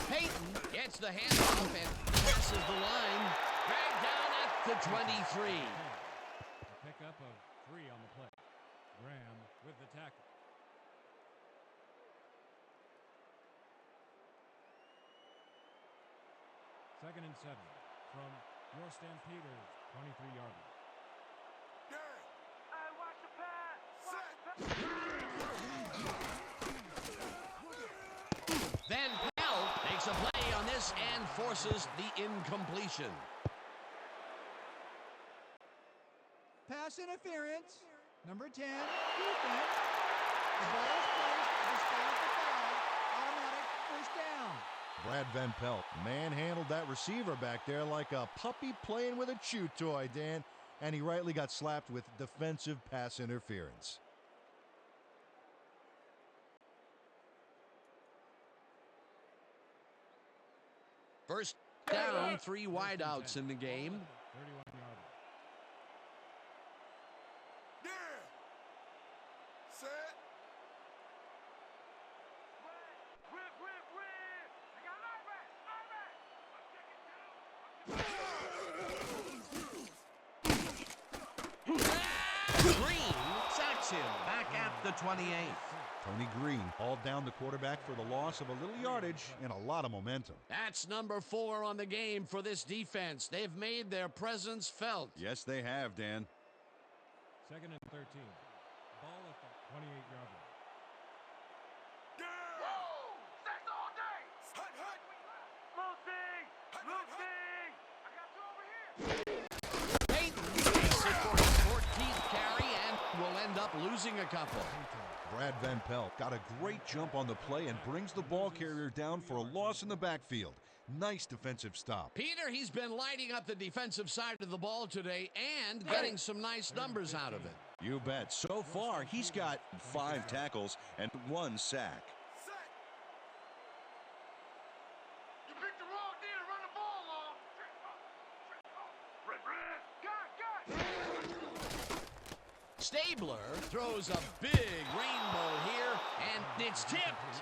Payton gets the handoff and passes the line. Dragged down at the 23. A pickup of 3 on the play. Graham with the tackle. Second and 7 from your Stampeders, 23-yard line. Van Pelt makes a play on this and forces the incompletion. Pass interference. Number 10, defense. The ball is placed at the start of the foul. Automatic first down. Brad Van Pelt manhandled that receiver back there like a puppy playing with a chew toy, Dan. And he rightly got slapped with defensive pass interference. First down, 3 wideouts in the game. 31-yard line. Green sacks him back at the 28. Tony Green hauled down the quarterback for the loss of a little yardage and a lot of momentum. That's number 4 on the game for this defense. They've made their presence felt. Yes, they have, Dan. 2nd and 13. Ball at the 28-yard line. Peyton takes it for his 14th carry and will end up losing a couple. Brad Van Pelt got a great jump on the play and brings the ball carrier down for a loss in the backfield. Nice defensive stop. Peter, he's been lighting up the defensive side of the ball today and getting some nice numbers out of it. You bet. So far, he's got 5 tackles and 1 sack. You picked the wrong day to run the ball off. Stabler throws a big rainbow here, and it's tipped.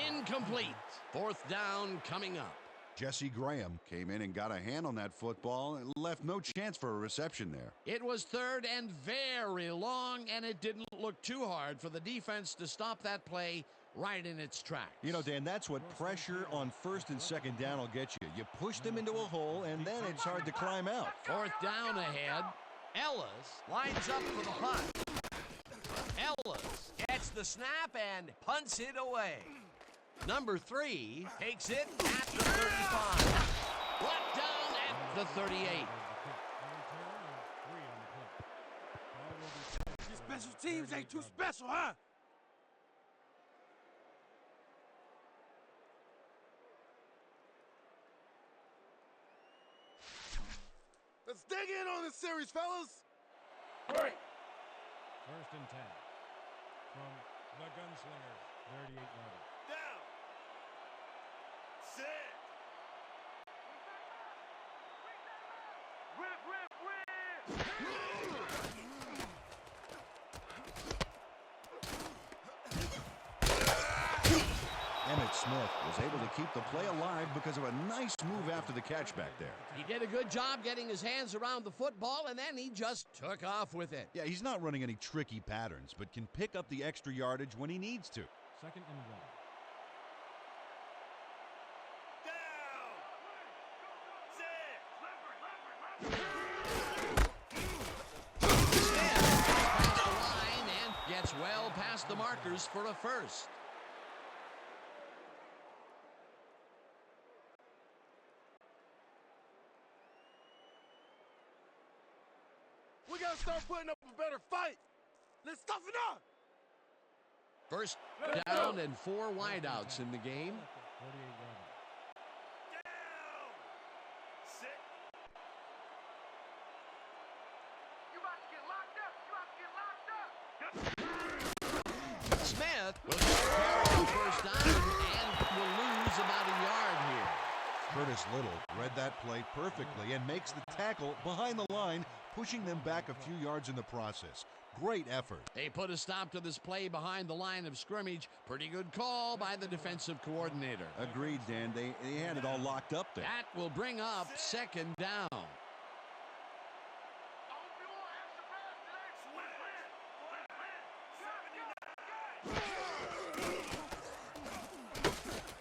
Incomplete. 4th down coming up. Jesse Graham came in and got a hand on that football and left no chance for a reception there. It was 3rd and very long, and it didn't look too hard for the defense to stop that play right in its tracks. You know, Dan, that's what pressure on 1st and 2nd down will get you. You push them into a hole, and then it's hard to climb out. 4th down ahead. Ellis lines up for the punt. Ellis gets the snap and punts it away. Number 3 takes it at the 35. Brought down at the 38. Your special teams ain't too special, huh? Let's dig in on this series, fellas. Right. 1st and 10. From the Gunslingers, 38-yard line. Down. Set. Emmitt Smith was able to keep the play alive because of a nice move after the catch back there. He did a good job getting his hands around the football, and then he just took off with it. Yeah, he's not running any tricky patterns, but can pick up the extra yardage when he needs to. 2nd and 1. Past the line and gets well past the markers for a first. We gotta start putting up a better fight. Let's toughen up. 1st down and 4 wideouts in the game. 48-yard line. Smith will carry the 1st down and will lose about a yard here. Curtis Little read that play perfectly and makes the tackle behind the line, pushing them back a few yards in the process. Great effort. They put a stop to this play behind the line of scrimmage. Pretty good call by the defensive coordinator. Agreed, Dan. They had it all locked up there. That will bring up 2nd down.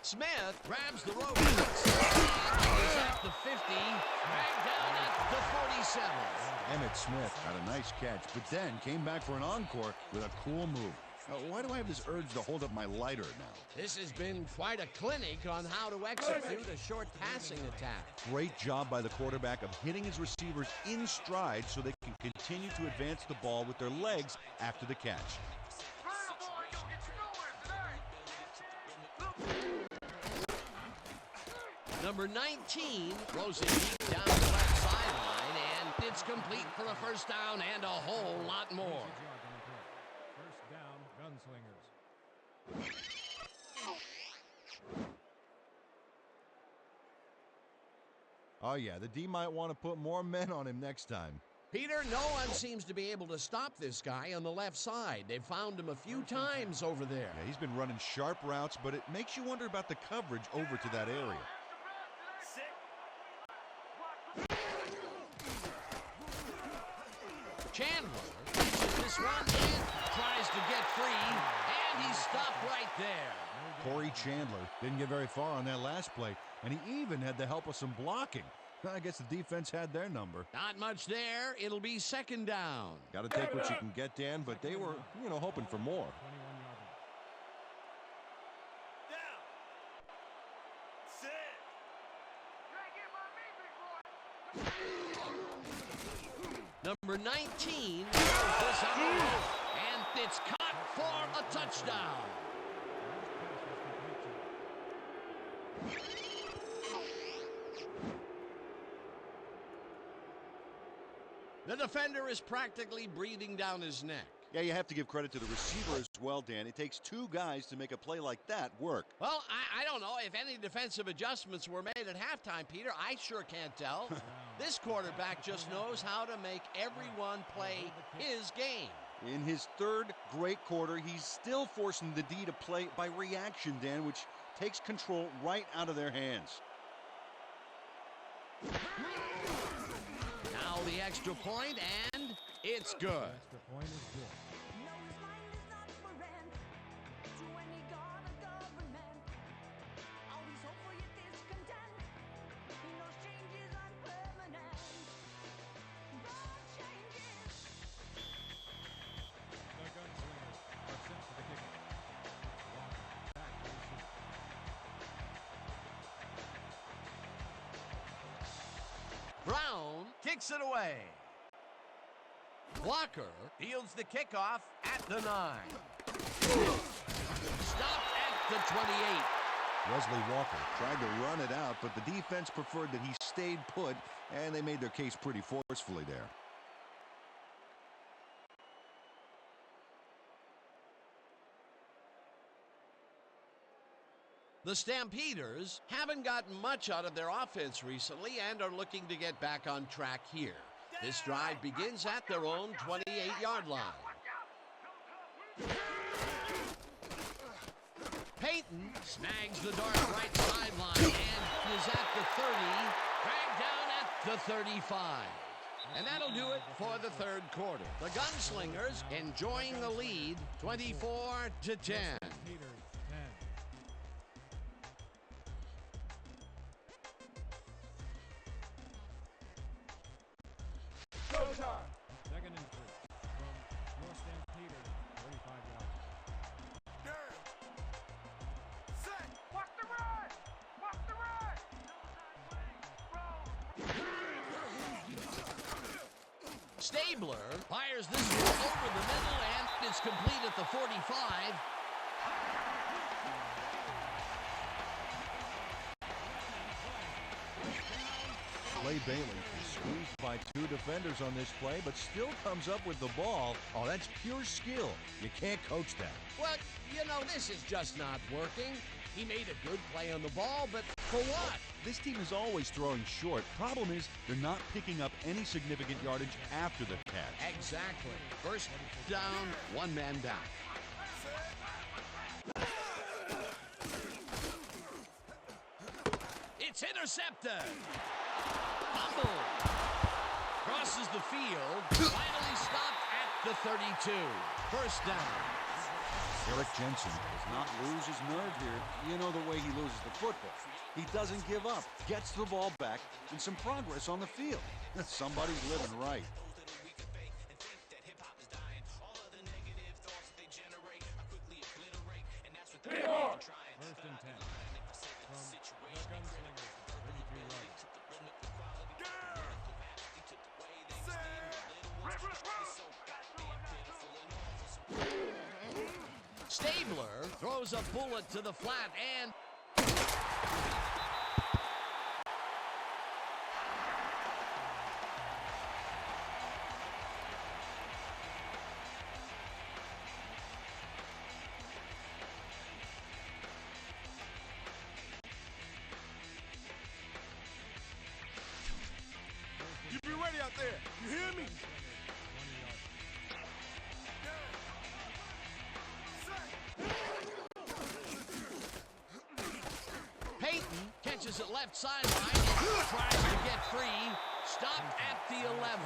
Smith grabs the ropes. He's at the 50, back down at the 47. Emmitt Smith had a nice catch, but then came back for an encore with a cool move. Why do I have this urge to hold up my lighter now? This has been quite a clinic on how to execute a short passing attack. Great job by the quarterback of hitting his receivers in stride so they can continue to advance the ball with their legs after the catch. Number 19 throws it deep down the left sideline, and it's complete for a 1st down and a whole lot more. 1st down, Gunslingers. Oh, yeah, the D might want to put more men on him next time. Peter, no one seems to be able to stop this guy on the left side. They've found him a few times over there. Yeah, he's been running sharp routes, but it makes you wonder about the coverage over to that area. Chandler reaches this one and tries to get free, and he's stopped right there. Corey Chandler didn't get very far on that last play, and he even had the help of some blocking. I guess the defense had their number. Not much there. It'll be second down. Got to take what you can get, Dan, but they were, hoping for more. 21 yards. Number 19 throws this out, and it's caught for a touchdown. The defender is practically breathing down his neck. Yeah, you have to give credit to the receiver as well, Dan. It takes two guys to make a play like that work. Well, I don't know if any defensive adjustments were made at halftime, Peter. I sure can't tell. This quarterback just knows how to make everyone play his game. In his third great quarter, he's still forcing the D to play by reaction, Dan, which takes control right out of their hands. Now the extra point, and it's good. Extra point is good. Brown kicks it away. Blocker fields the kickoff at the 9. Stopped at the 28. Wesley Walker tried to run it out, but the defense preferred that he stayed put, and they made their case pretty forcefully there. The Stampeders haven't gotten much out of their offense recently and are looking to get back on track here. This drive begins at their own 28-yard line. Peyton snags the dart right sideline and is at the 30, dragged down at the 35. And that'll do it for the third quarter. The Gunslingers enjoying the lead, 24-10. Second and 3 from your Stampeders, 35 yards. Set. Watch the run. Watch the run. Stabler fires this one over the middle, and it's complete at the 45. Clay Bailey is squeezed by two defenders on this play, but still comes up with the ball. Oh, that's pure skill. You can't coach that. Well, this is just not working. He made a good play on the ball, but for what? This team is always throwing short. Problem is, they're not picking up any significant yardage after the catch. Exactly. First down, one man down. It's intercepted. Fumble. Crosses the field. Finally stopped at the 32. First down. Eric Jensen does not lose his nerve here. You know the way he loses the football. He doesn't give up, gets the ball back, and some progress on the field. Somebody's living right. First and 10 from the Gunslingers, 32 yards. Stabler throws a bullet to the flat, and You be ready out there. You hear me? Fires at left sideline. Tries to get free. Stopped at the 11.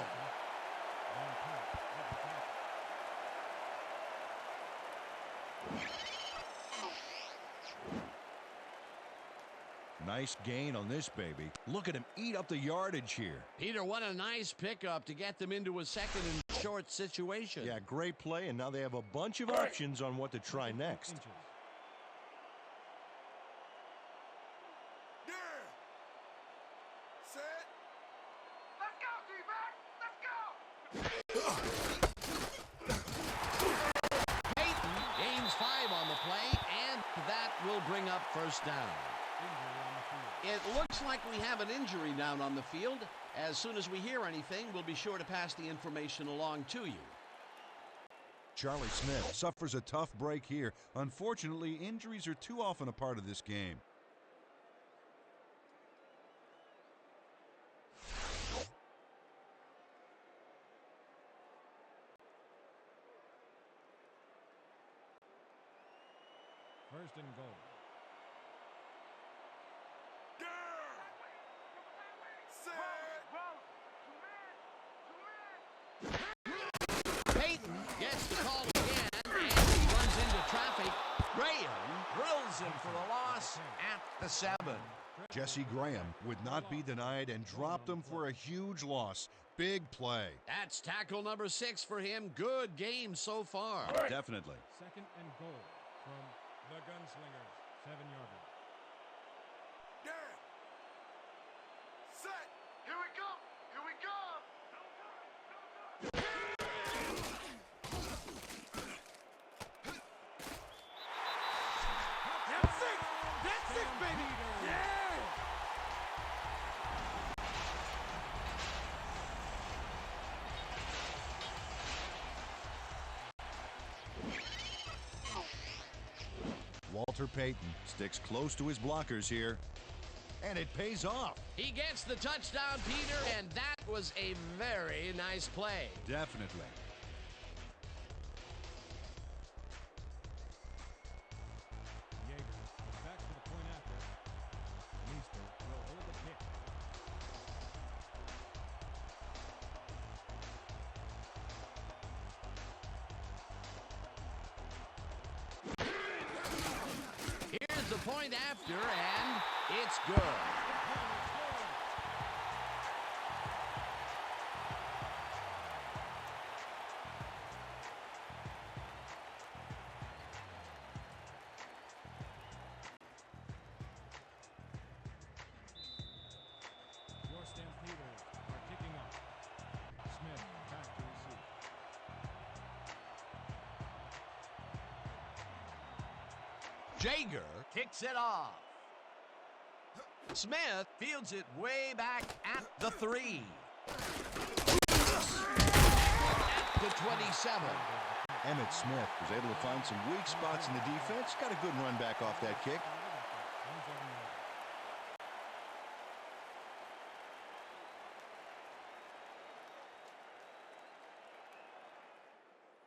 Nice gain on this baby. Look at him eat up the yardage here. Peter, what a nice pickup to get them into a second and short situation. Yeah, great play, and now they have a bunch of options on what to try next. Peyton gains 5 on the play, and that will bring up first down. It looks like we have an injury down on the field. As soon as we hear anything, we'll be sure to pass the information along to you. Charlie Smith suffers a tough break here. Unfortunately, injuries are too often a part of this game. First and goal. Peyton gets the call again, and he runs into traffic. Graham drills him for the loss at the 7. Jesse Graham would not be denied and dropped him for a huge loss. Big play. That's tackle number 6 for him. Good game so far. Definitely. Second and goal from the Gunslingers. 7-yarder. Set! Here we go! Here we go! That's it, baby! Yeah! Walter Payton Sticks close to his blockers here. And it pays off. He gets the touchdown, Peter, and that was a very nice play. definitely. Yeager is back to the point after. Meester will hold the kick. Here's the point after, and it's good. Your Stampeders are kicking off. Smith back to receive. Jaeger kicks it off. Smith fields it way back at the 3. At the 27. Emmitt Smith was able to find some weak spots in the defense. Got a good run back off that kick.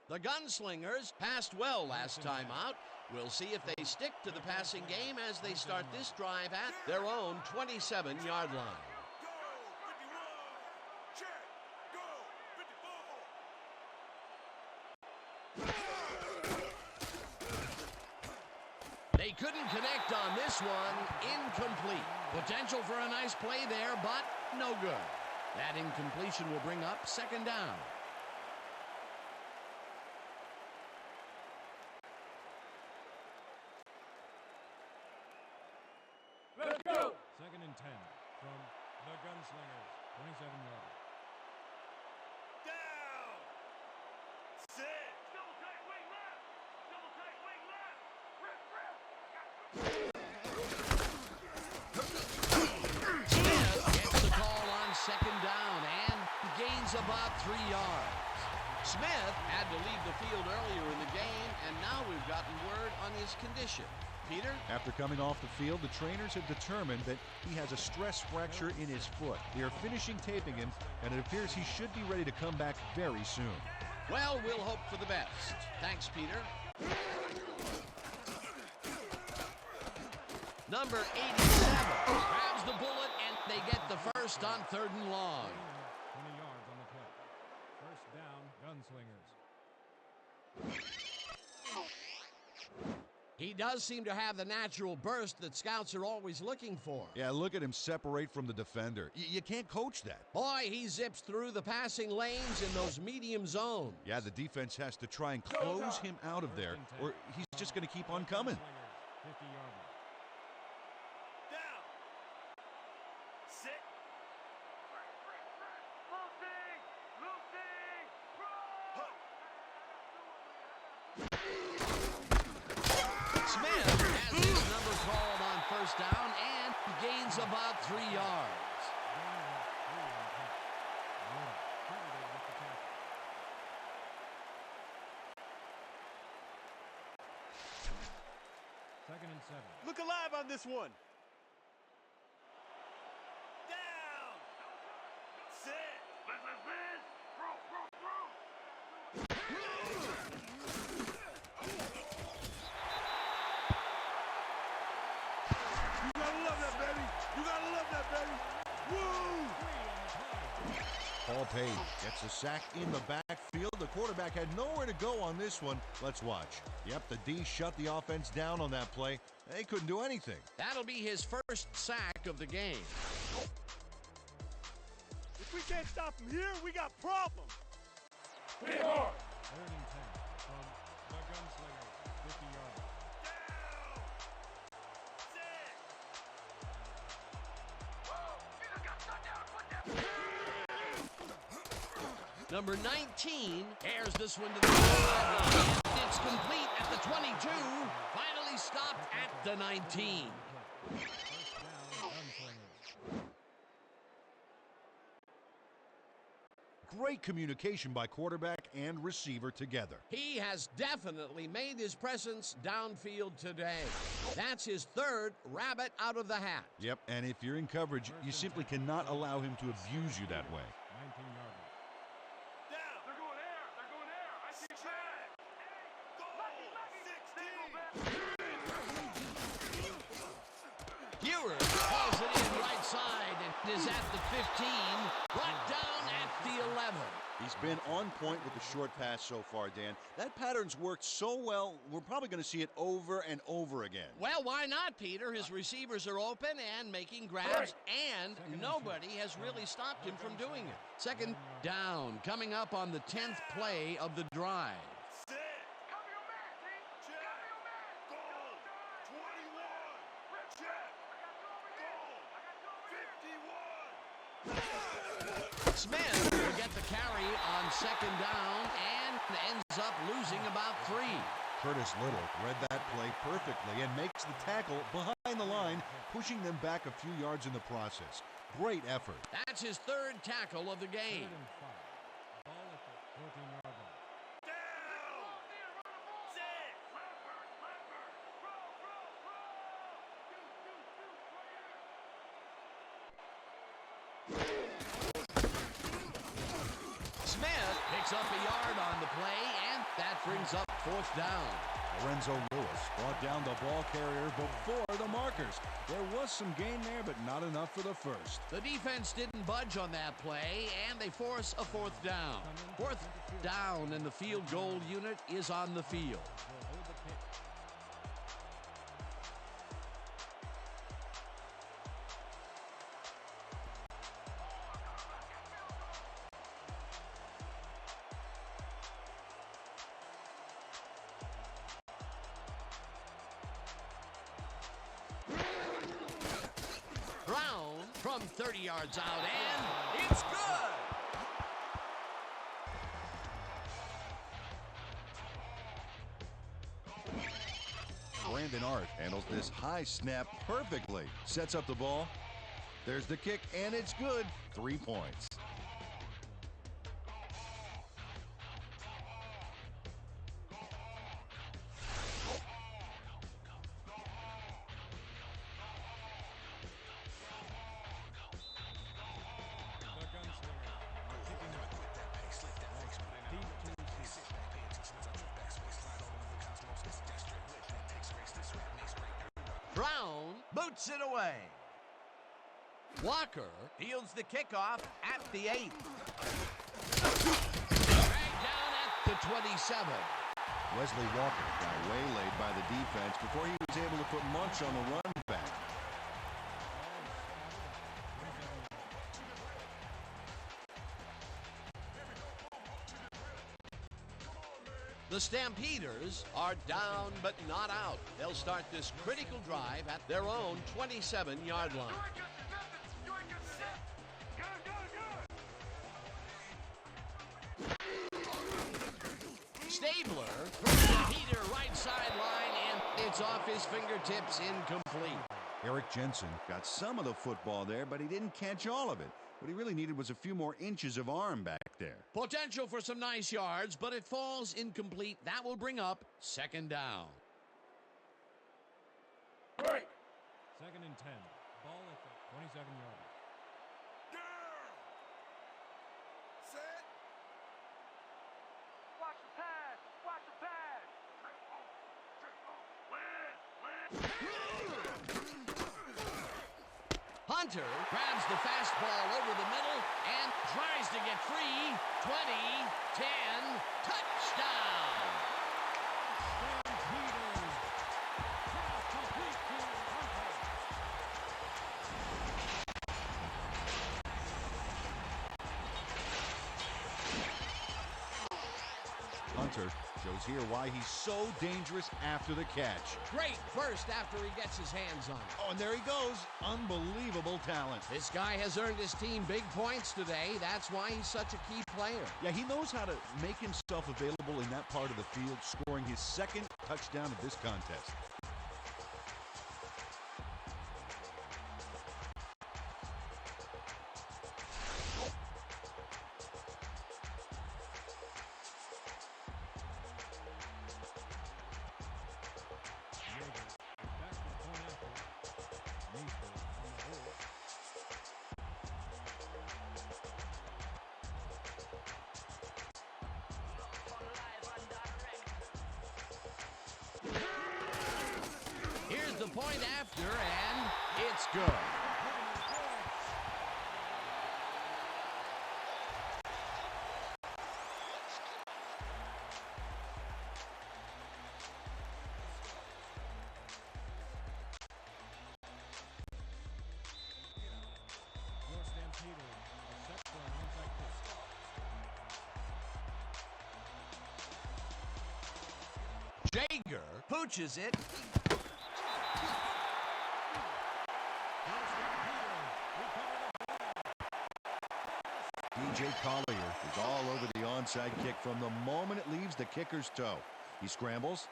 The Gunslingers passed well last time out. We'll see if they stick to the passing game as they start this drive at their own 27-yard line. They couldn't connect on this one. Incomplete. Potential for a nice play there, but no good. That incompletion will bring up second down. Let's go! Second and 10 from the Gunslingers. 27-yarder. Down! Set! Double tight wing left! Double tight wing left! Rip, rip! Smith gets the call on second down and gains about 3 yards. Smith had to leave the field earlier in the game, and now we've gotten word on his condition. Peter? After coming off the field, the trainers have determined that he has a stress fracture in his foot. They are finishing taping him, and it appears he should be ready to come back very soon. Well, we'll hope for the best. Thanks, Peter. Number 87 grabs the bullet, and they get the first on 3rd and long. 20 yards on the play. First down, Gunslingers. He does seem to have the natural burst that scouts are always looking for. Yeah, look at him separate from the defender. You can't coach that. Boy, he zips through the passing lanes in those medium zones. Yeah, the defense has to try and close him out of there, or he's just going to keep on coming. 50-yard line. Down. Sit. Smith has his number called on first down and gains about 3 yards. Second and 7. Look alive on this one. Down. Sit. You gotta love that, baby. You gotta love that, baby. Woo! Paul Page gets a sack in the backfield. The quarterback had nowhere to go on this one. Let's watch. Yep, the D shut the offense down on that play. They couldn't do anything. That'll be his first sack of the game. If we can't stop him here, we got problems. 3rd and 10 from the Gunslingers. 50-yard line. Number 19 airs this one to the sideline. It's complete at the 22. Finally stopped at the 19. First down, Gunslingers. Great communication by quarterback and receiver together. He has definitely made his presence downfield today. That's his 3rd rabbit out of the hat. Yep, and if you're in coverage, you simply cannot allow him to abuse you that way. 19-yard line. They're going air. They're going air. I see track. Ewer calls it in right side and is at the 15. Brought down at the 11. He's been on point with the short pass so far, Dan. That pattern's worked so well, we're probably going to see it over and over again. Well, why not, Peter? His receivers are open and making grabs, and nobody has really stopped him from doing it. Second down, coming up on the 10th play of the drive. Sit. Cover your man, team. Check. Cover your man. Goal. 21. Check. Goal. 51. Smith will get the carry on 2nd down and ends up losing about 3. Curtis Little read that play perfectly and makes the tackle behind the line, pushing them back a few yards in the process. Great effort. That's his 3rd tackle of the game. 3rd and 5. Ball at the 14-yard line. Down. Sit. Smith picks up a yard on the play, and that brings up 4th down. Lorenzo Lewis brought down the ball carrier before the markers. There was some gain there, but not enough for the first. The defense didn't budge on that play, and they force a 4th down. 4th down, and the field goal unit is on the field. Will hold the kick. Brown from 30 yards out, and it's good! Brandon Art handles this high snap perfectly. Sets up the ball. There's the kick, and it's good. 3 points. The Gunslingers are kicking it. Deep to Steve. Brown boots it away. Walker fields the kickoff at the 8. Dragged down at the 27. Wesley Walker got waylaid by the defense before he was able to put much on the run back. The Stampeders are down but not out. They'll start this critical drive at their own 27-yard line. Stabler, Stampeder right sideline, and it's off his fingertips, incomplete. Eric Jensen got some of the football there, but he didn't catch all of it. What he really needed was a few more inches of arm back there. Potential for some nice yards, but it falls incomplete. That will bring up second down. Break. 2nd and 10. Ball at the 27-yard line. Set. Watch the pass. Watch the pass. Hunter grabs the fastball over the middle and tries to get free. 20, 10, touchdown. Stampeders. Pass complete to Hunter shows here why he's so dangerous after the catch. Great burst after he gets his hands on it. Oh, and there he goes. Unbelievable talent. This guy has earned his team big points today. That's why he's such a key player. Yeah, he knows how to make himself available in that part of the field, scoring his 2nd touchdown of this contest. Here's the point after, and it's good. your Stampeders are set for an onside kick. Jaeger pooches it. DJ Collier is all over the onside kick from the moment it leaves the kicker's toe. He scrambles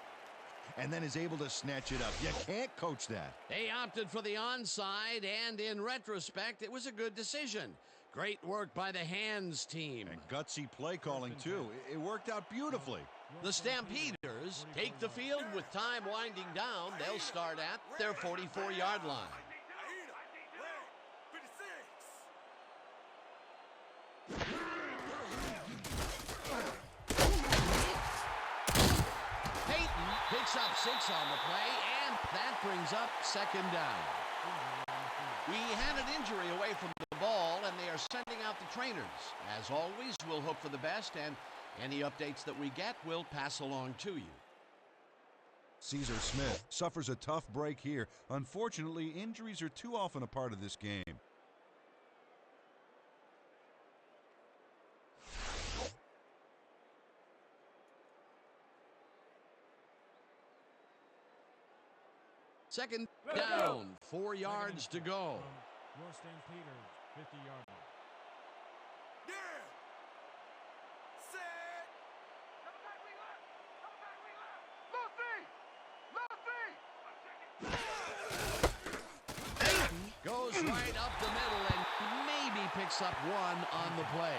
and then is able to snatch it up. You can't coach that. They opted for the onside, and in retrospect, it was a good decision. Great work by the hands team. And gutsy play calling, too. It worked out beautifully. The Stampeders take the field with time winding down. They'll start at their 44-yard line. Peyton picks up 6 on the play, and that brings up second down. We had an injury away from the ball, and they are sending out the trainers. As always, we'll hope for the best, and any updates that we get, we'll pass along to you. Caesar Smith suffers a tough break here. Unfortunately, injuries are too often a part of this game. Second down, 4 yards to go. Your Stampeders, 50-yard line. Goes right up the middle and maybe picks up 1 on the play.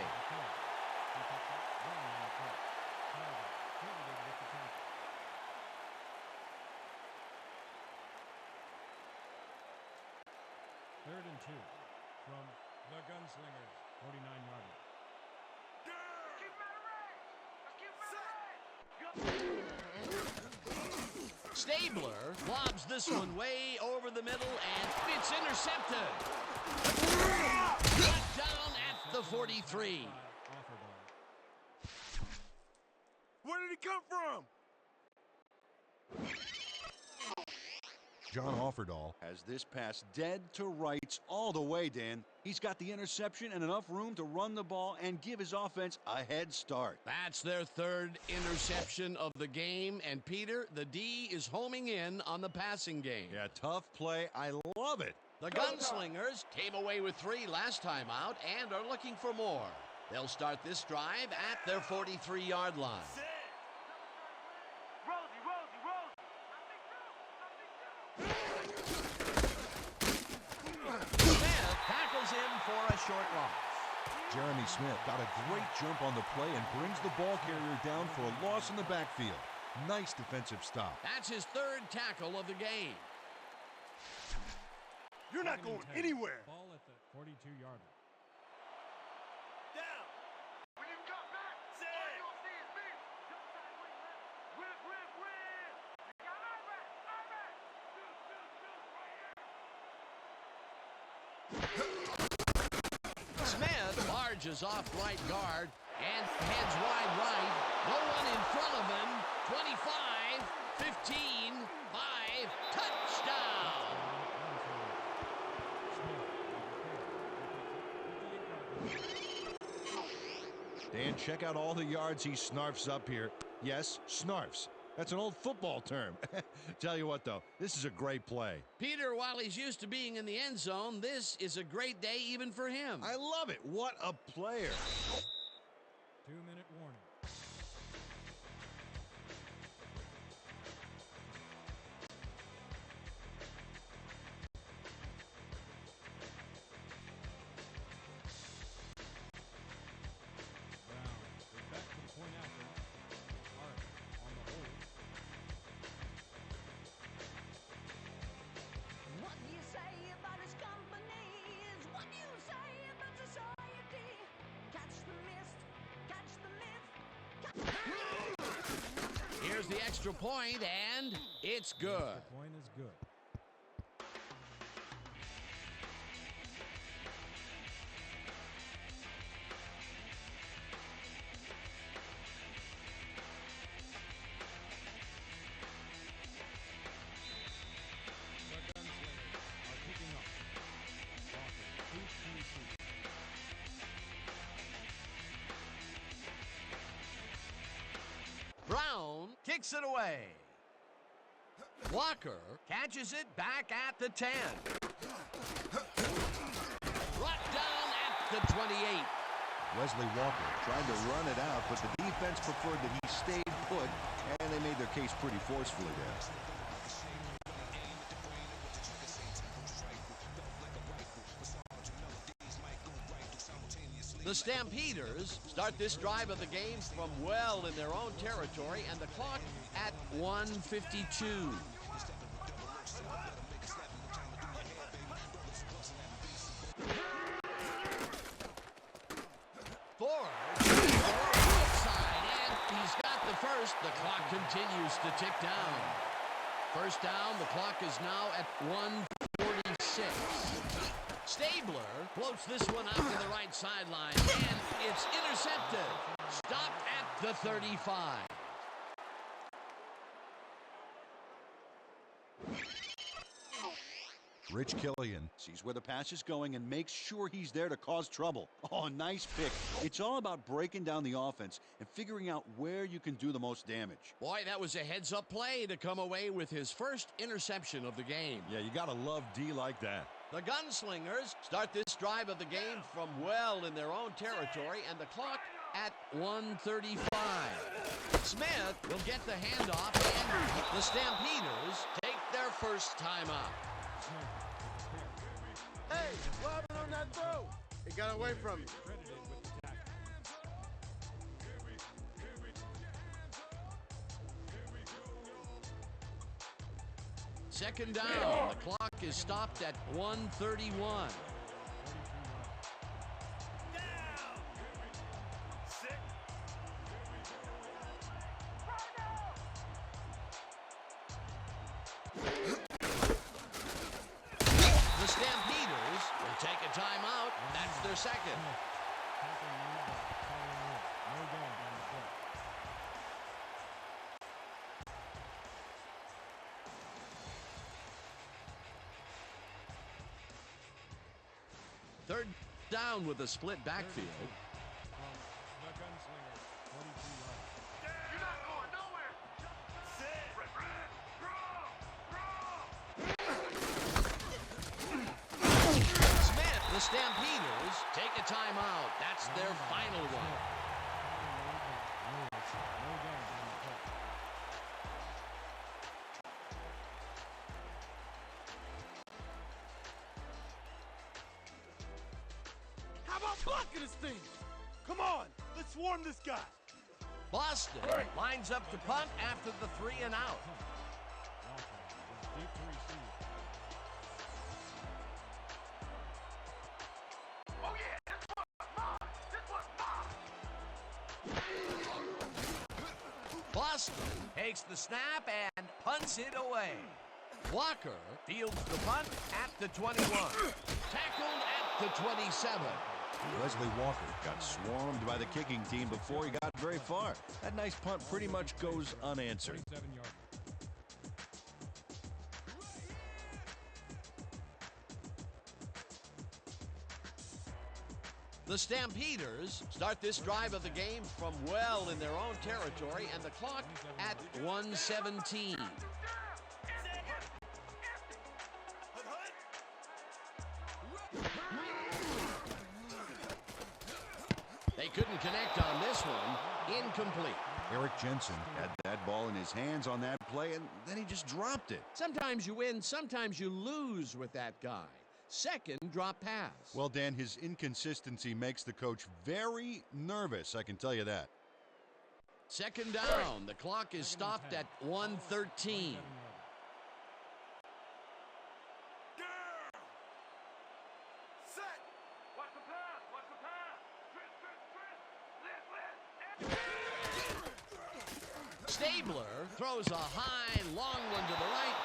Third and 2 from the Gunslingers, 49-yard line. Stabler lobs this one way over the middle, and it's intercepted. Brought down at the 43. Where did he come from? John Offerdahl Has this pass dead to rights all the way, Dan. He's got the interception and enough room to run the ball and give his offense a head start. That's their third interception of the game, and Peter, the D is homing in on the passing game. Yeah, tough play. I love it. The Gunslingers came away with 3 last time out and are looking for more. They'll start this drive at their 43-yard line. Smith tackles him for a short loss. Jeremy Smith got a great jump on the play and brings the ball carrier down for a loss in the backfield. Nice defensive stop. That's his third tackle of the game. You're not going anywhere. Ball at the 42-yard line. Down. When you come back, all you'll see is me. Jump sideways left. Whip. You got Iraq. Shoot. Right here. Smith barges off right guard and heads wide right. No one in front of him. 25, 15, 5, touchdown. Dan, check out all the yards he snarfs up here. Yes, snarfs. That's an old football term. Tell you what, though, this is a great play. Peter, while he's used to being in the end zone, this is a great day even for him. I love it. What a player. 2-minute warning. Brown is back from point after. Hart on the hold. What do you say about his company is what you say about society. Catch the mist, catch the myth. Here's the extra point, and it's good. The point is good. The Gunslingers are picking up. Walker, 2-2-2. Brown kicks it away. Walker catches it back at the 10. Brought down at the 28. Wesley Walker Tried to run it out, but the defense preferred that he stayed put, and they made their case pretty forcefully there. The Stampeders start this drive of the game from well in their own territory, and the clock at 1:52. Ford side, and he's got the first. The clock continues to tick down. First down, the clock is now at 1:46. Stabler floats this one out to the right sideline, and it's intercepted. Stopped at the 35. Rich Killian Sees where the pass is going and makes sure he's there to cause trouble. Oh, nice pick. It's all about breaking down the offense and figuring out where you can do the most damage. Boy, that was a heads-up play to come away with his first interception of the game. Yeah, you got to love D like that. The Gunslingers start this drive of the game from well in their own territory, and the clock at 1:35. Smith will get the handoff, and the Stampeders take their first timeout. Hey, what happened on that throw? It got away from you. Credited with the tackle. Second down. The clock is stopped at 1:31. The Stampeders will take a timeout. That's their second. Third down with a split backfield. The gunslinger, 42 yards. You're not going nowhere. Set. Smith, the Stampeders take a timeout. That's their final one. No gain on the play. How about blocking this thing? Come on, let's swarm this guy. Boston lines up to punt after the 3 and out. Walker is deep to receive. Oh yeah, this one's mine. This one's mine. Boston takes the snap and punts it away. Walker fields the punt at the 21. Tackled at the 27. Wesley Walker got swarmed by the kicking team before he got very far. That nice punt pretty much goes unanswered. 47 yards. The Stampeders start this drive of the game from well in their own territory, and the clock at 1:17. They couldn't connect on this one. Incomplete. Eric Jensen had that ball in his hands on that play, and then he just dropped it. Sometimes you win, sometimes you lose with that guy. Second drop pass. Well, Dan, his inconsistency makes the coach very nervous, I can tell you that. Second down. The clock is stopped at 1:13. Set. Watch the pass. Watch the pass. Stabler throws a high, long one to the right,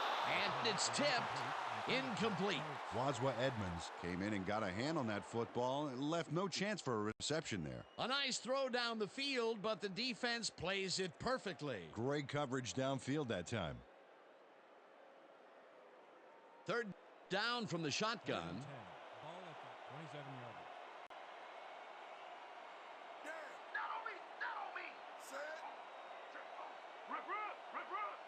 and it's tipped. Incomplete. Wazwa Edmonds came in and got a hand on that football and left no chance for a reception there. A nice throw down the field, but the defense plays it perfectly. Great coverage downfield that time. Third down from the shotgun. Ball at the 27 yard line. Not on me. Not on me. Set. Rip, rip, rip, rip.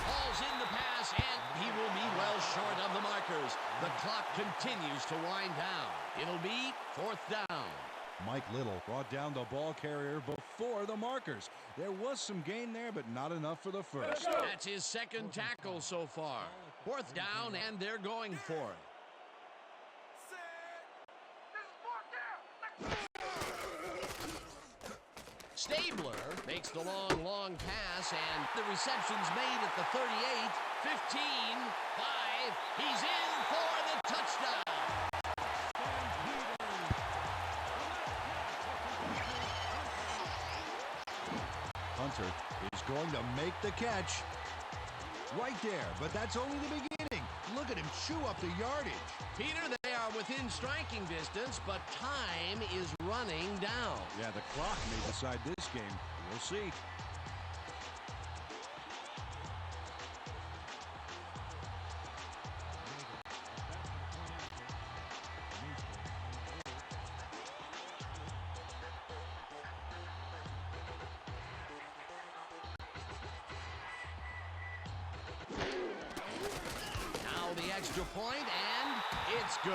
Falls in the pass, and he will be well short of the markers. The clock continues to wind down. It'll be fourth down. Mike Little brought down the ball carrier before the markers. There was some gain there, but not enough for the first. That's his second tackle so far. Fourth down, and they're going for it. Stabler makes the long pass, and the reception's made at the 38, 15, 5. He's in for the touchdown. Hunter is going to make the catch. Right there, but that's only the beginning. Look at him chew up the yardage. Peter, they are within striking distance, but time is running down. Yeah, the clock may decide this game. We'll see. Now the extra point, and it's good.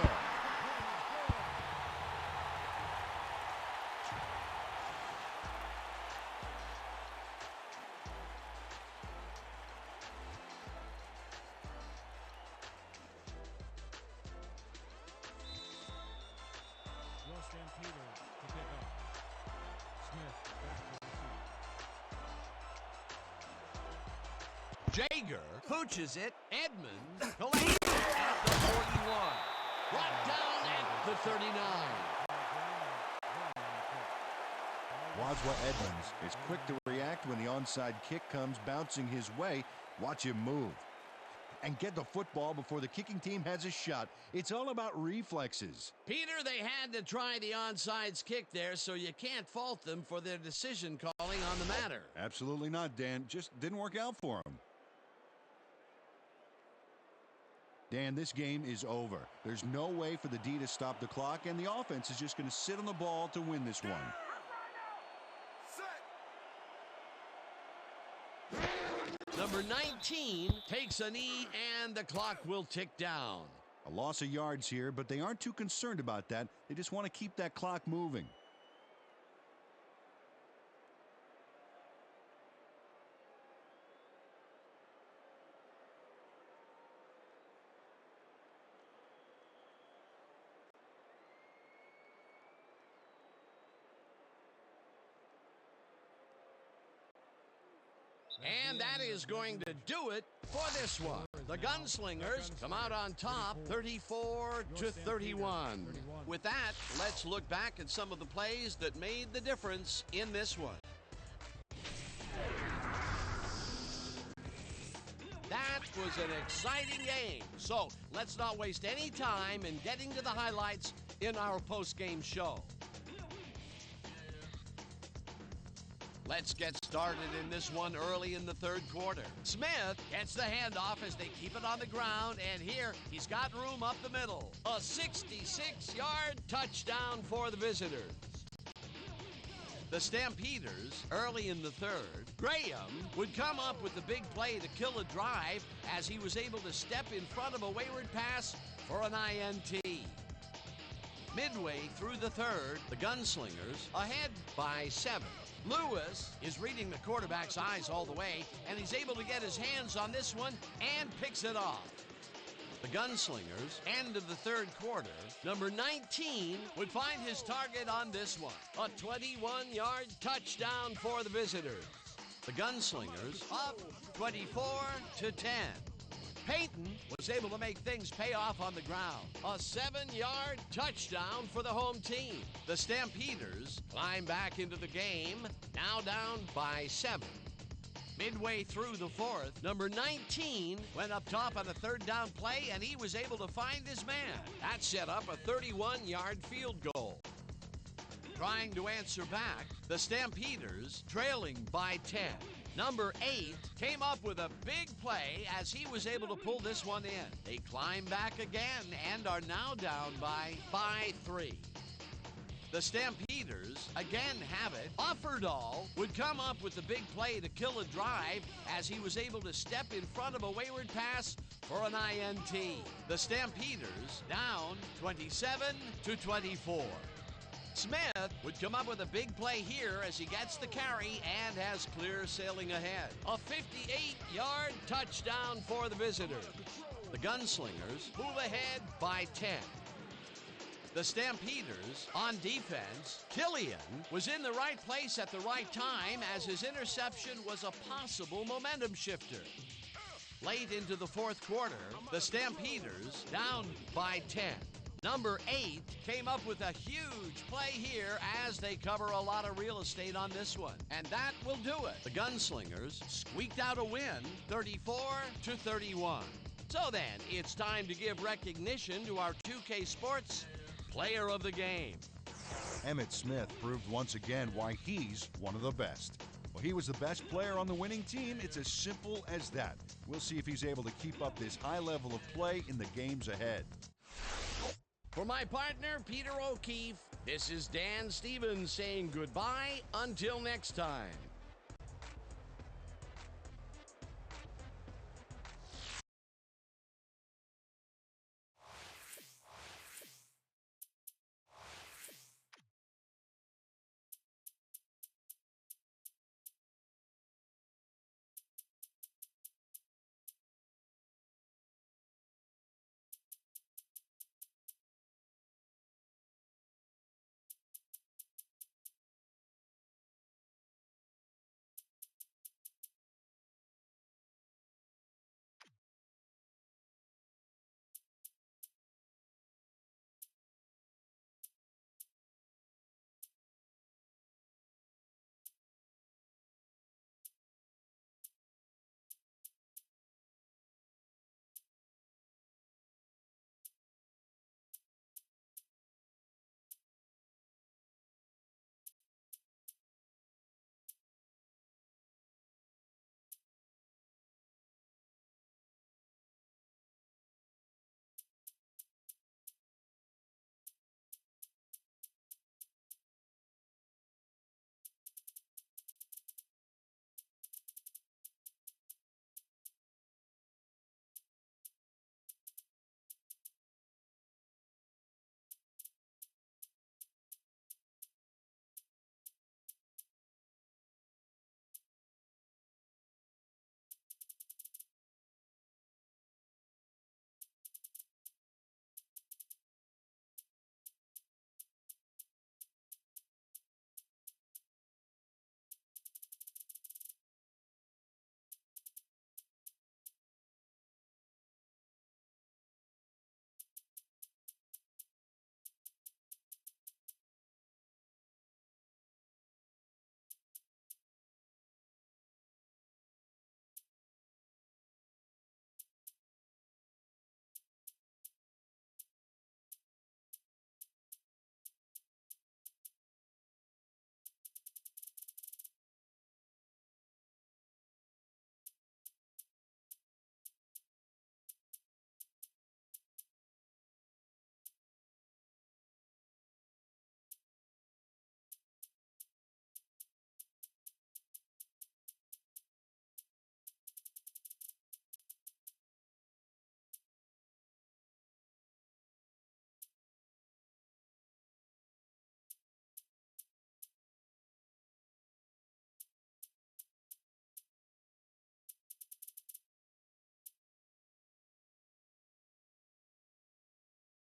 Will Stampeders to pick up. Smith back to receive. Jaeger pooches it. Edmonds collects it at the 41. Brought down at the 39. Boswell Edmonds is quick to react when the onside kick comes bouncing his way. Watch him move and get the football before the kicking team has a shot. It's all about reflexes. Peter, they had to try the onside kick there, so you can't fault them for their decision calling on the matter. Absolutely not, Dan. Just didn't work out for him. Dan, this game is over. There's no way for the D to stop the clock, and the offense is just going to sit on the ball to win this one. Number 19 takes a knee, and the clock will tick down. A loss of yards here, but they aren't too concerned about that. They just want to keep that clock moving. And that is going to do it for this one. The Gunslingers come out on top, 34-31. With that, let's look back at some of the plays that made the difference in this one. That was an exciting game. So let's not waste any time in getting to the highlights in our post-game show. Let's get started in this one early in the third quarter. Smith gets the handoff as they keep it on the ground, and here he's got room up the middle. A 66-yard touchdown for the visitors. The Stampeders, early in the third, Graham would come up with the big play to kill a drive as he was able to step in front of a wayward pass for an INT. Midway through the third, the Gunslingers ahead by 7. Lewis is reading the quarterback's eyes all the way, and he's able to get his hands on this one and picks it off. The Gunslingers, end of the third quarter, number 19 would find his target on this one. A 21-yard touchdown for the visitors. The Gunslingers up 24-10. Peyton was able to make things pay off on the ground. A 7-yard touchdown for the home team. The Stampeders climb back into the game, now down by 7. Midway through the fourth, number 19 went up top on a third down play, and he was able to find his man. That set up a 31-yard field goal. Trying to answer back, the Stampeders trailing by 10. Number 8 came up with a big play as he was able to pull this one in. They climb back again and are now down by 3. The Stampeders again have it. Offerdahl would come up with the big play to kill a drive as he was able to step in front of a wayward pass for an INT. The Stampeders down 27-24. Smith would come up with a big play here as he gets the carry and has clear sailing ahead. A 58-yard touchdown for the visitors. The Gunslingers move ahead by 10. The Stampeders on defense, Killian was in the right place at the right time as his interception was a possible momentum shifter. Late into the fourth quarter, the Stampeders down by 10. Number 8 came up with a huge play here as they cover a lot of real estate on this one. And that will do it. The Gunslingers squeaked out a win, 34-31. So then, it's time to give recognition to our 2K Sports Player of the Game. Emmitt Smith proved once again why he's one of the best. Well, he was the best player on the winning team. It's as simple as that. We'll see if he's able to keep up this high level of play in the games ahead. For my partner, Peter O'Keefe, this is Dan Stevens saying goodbye until next time.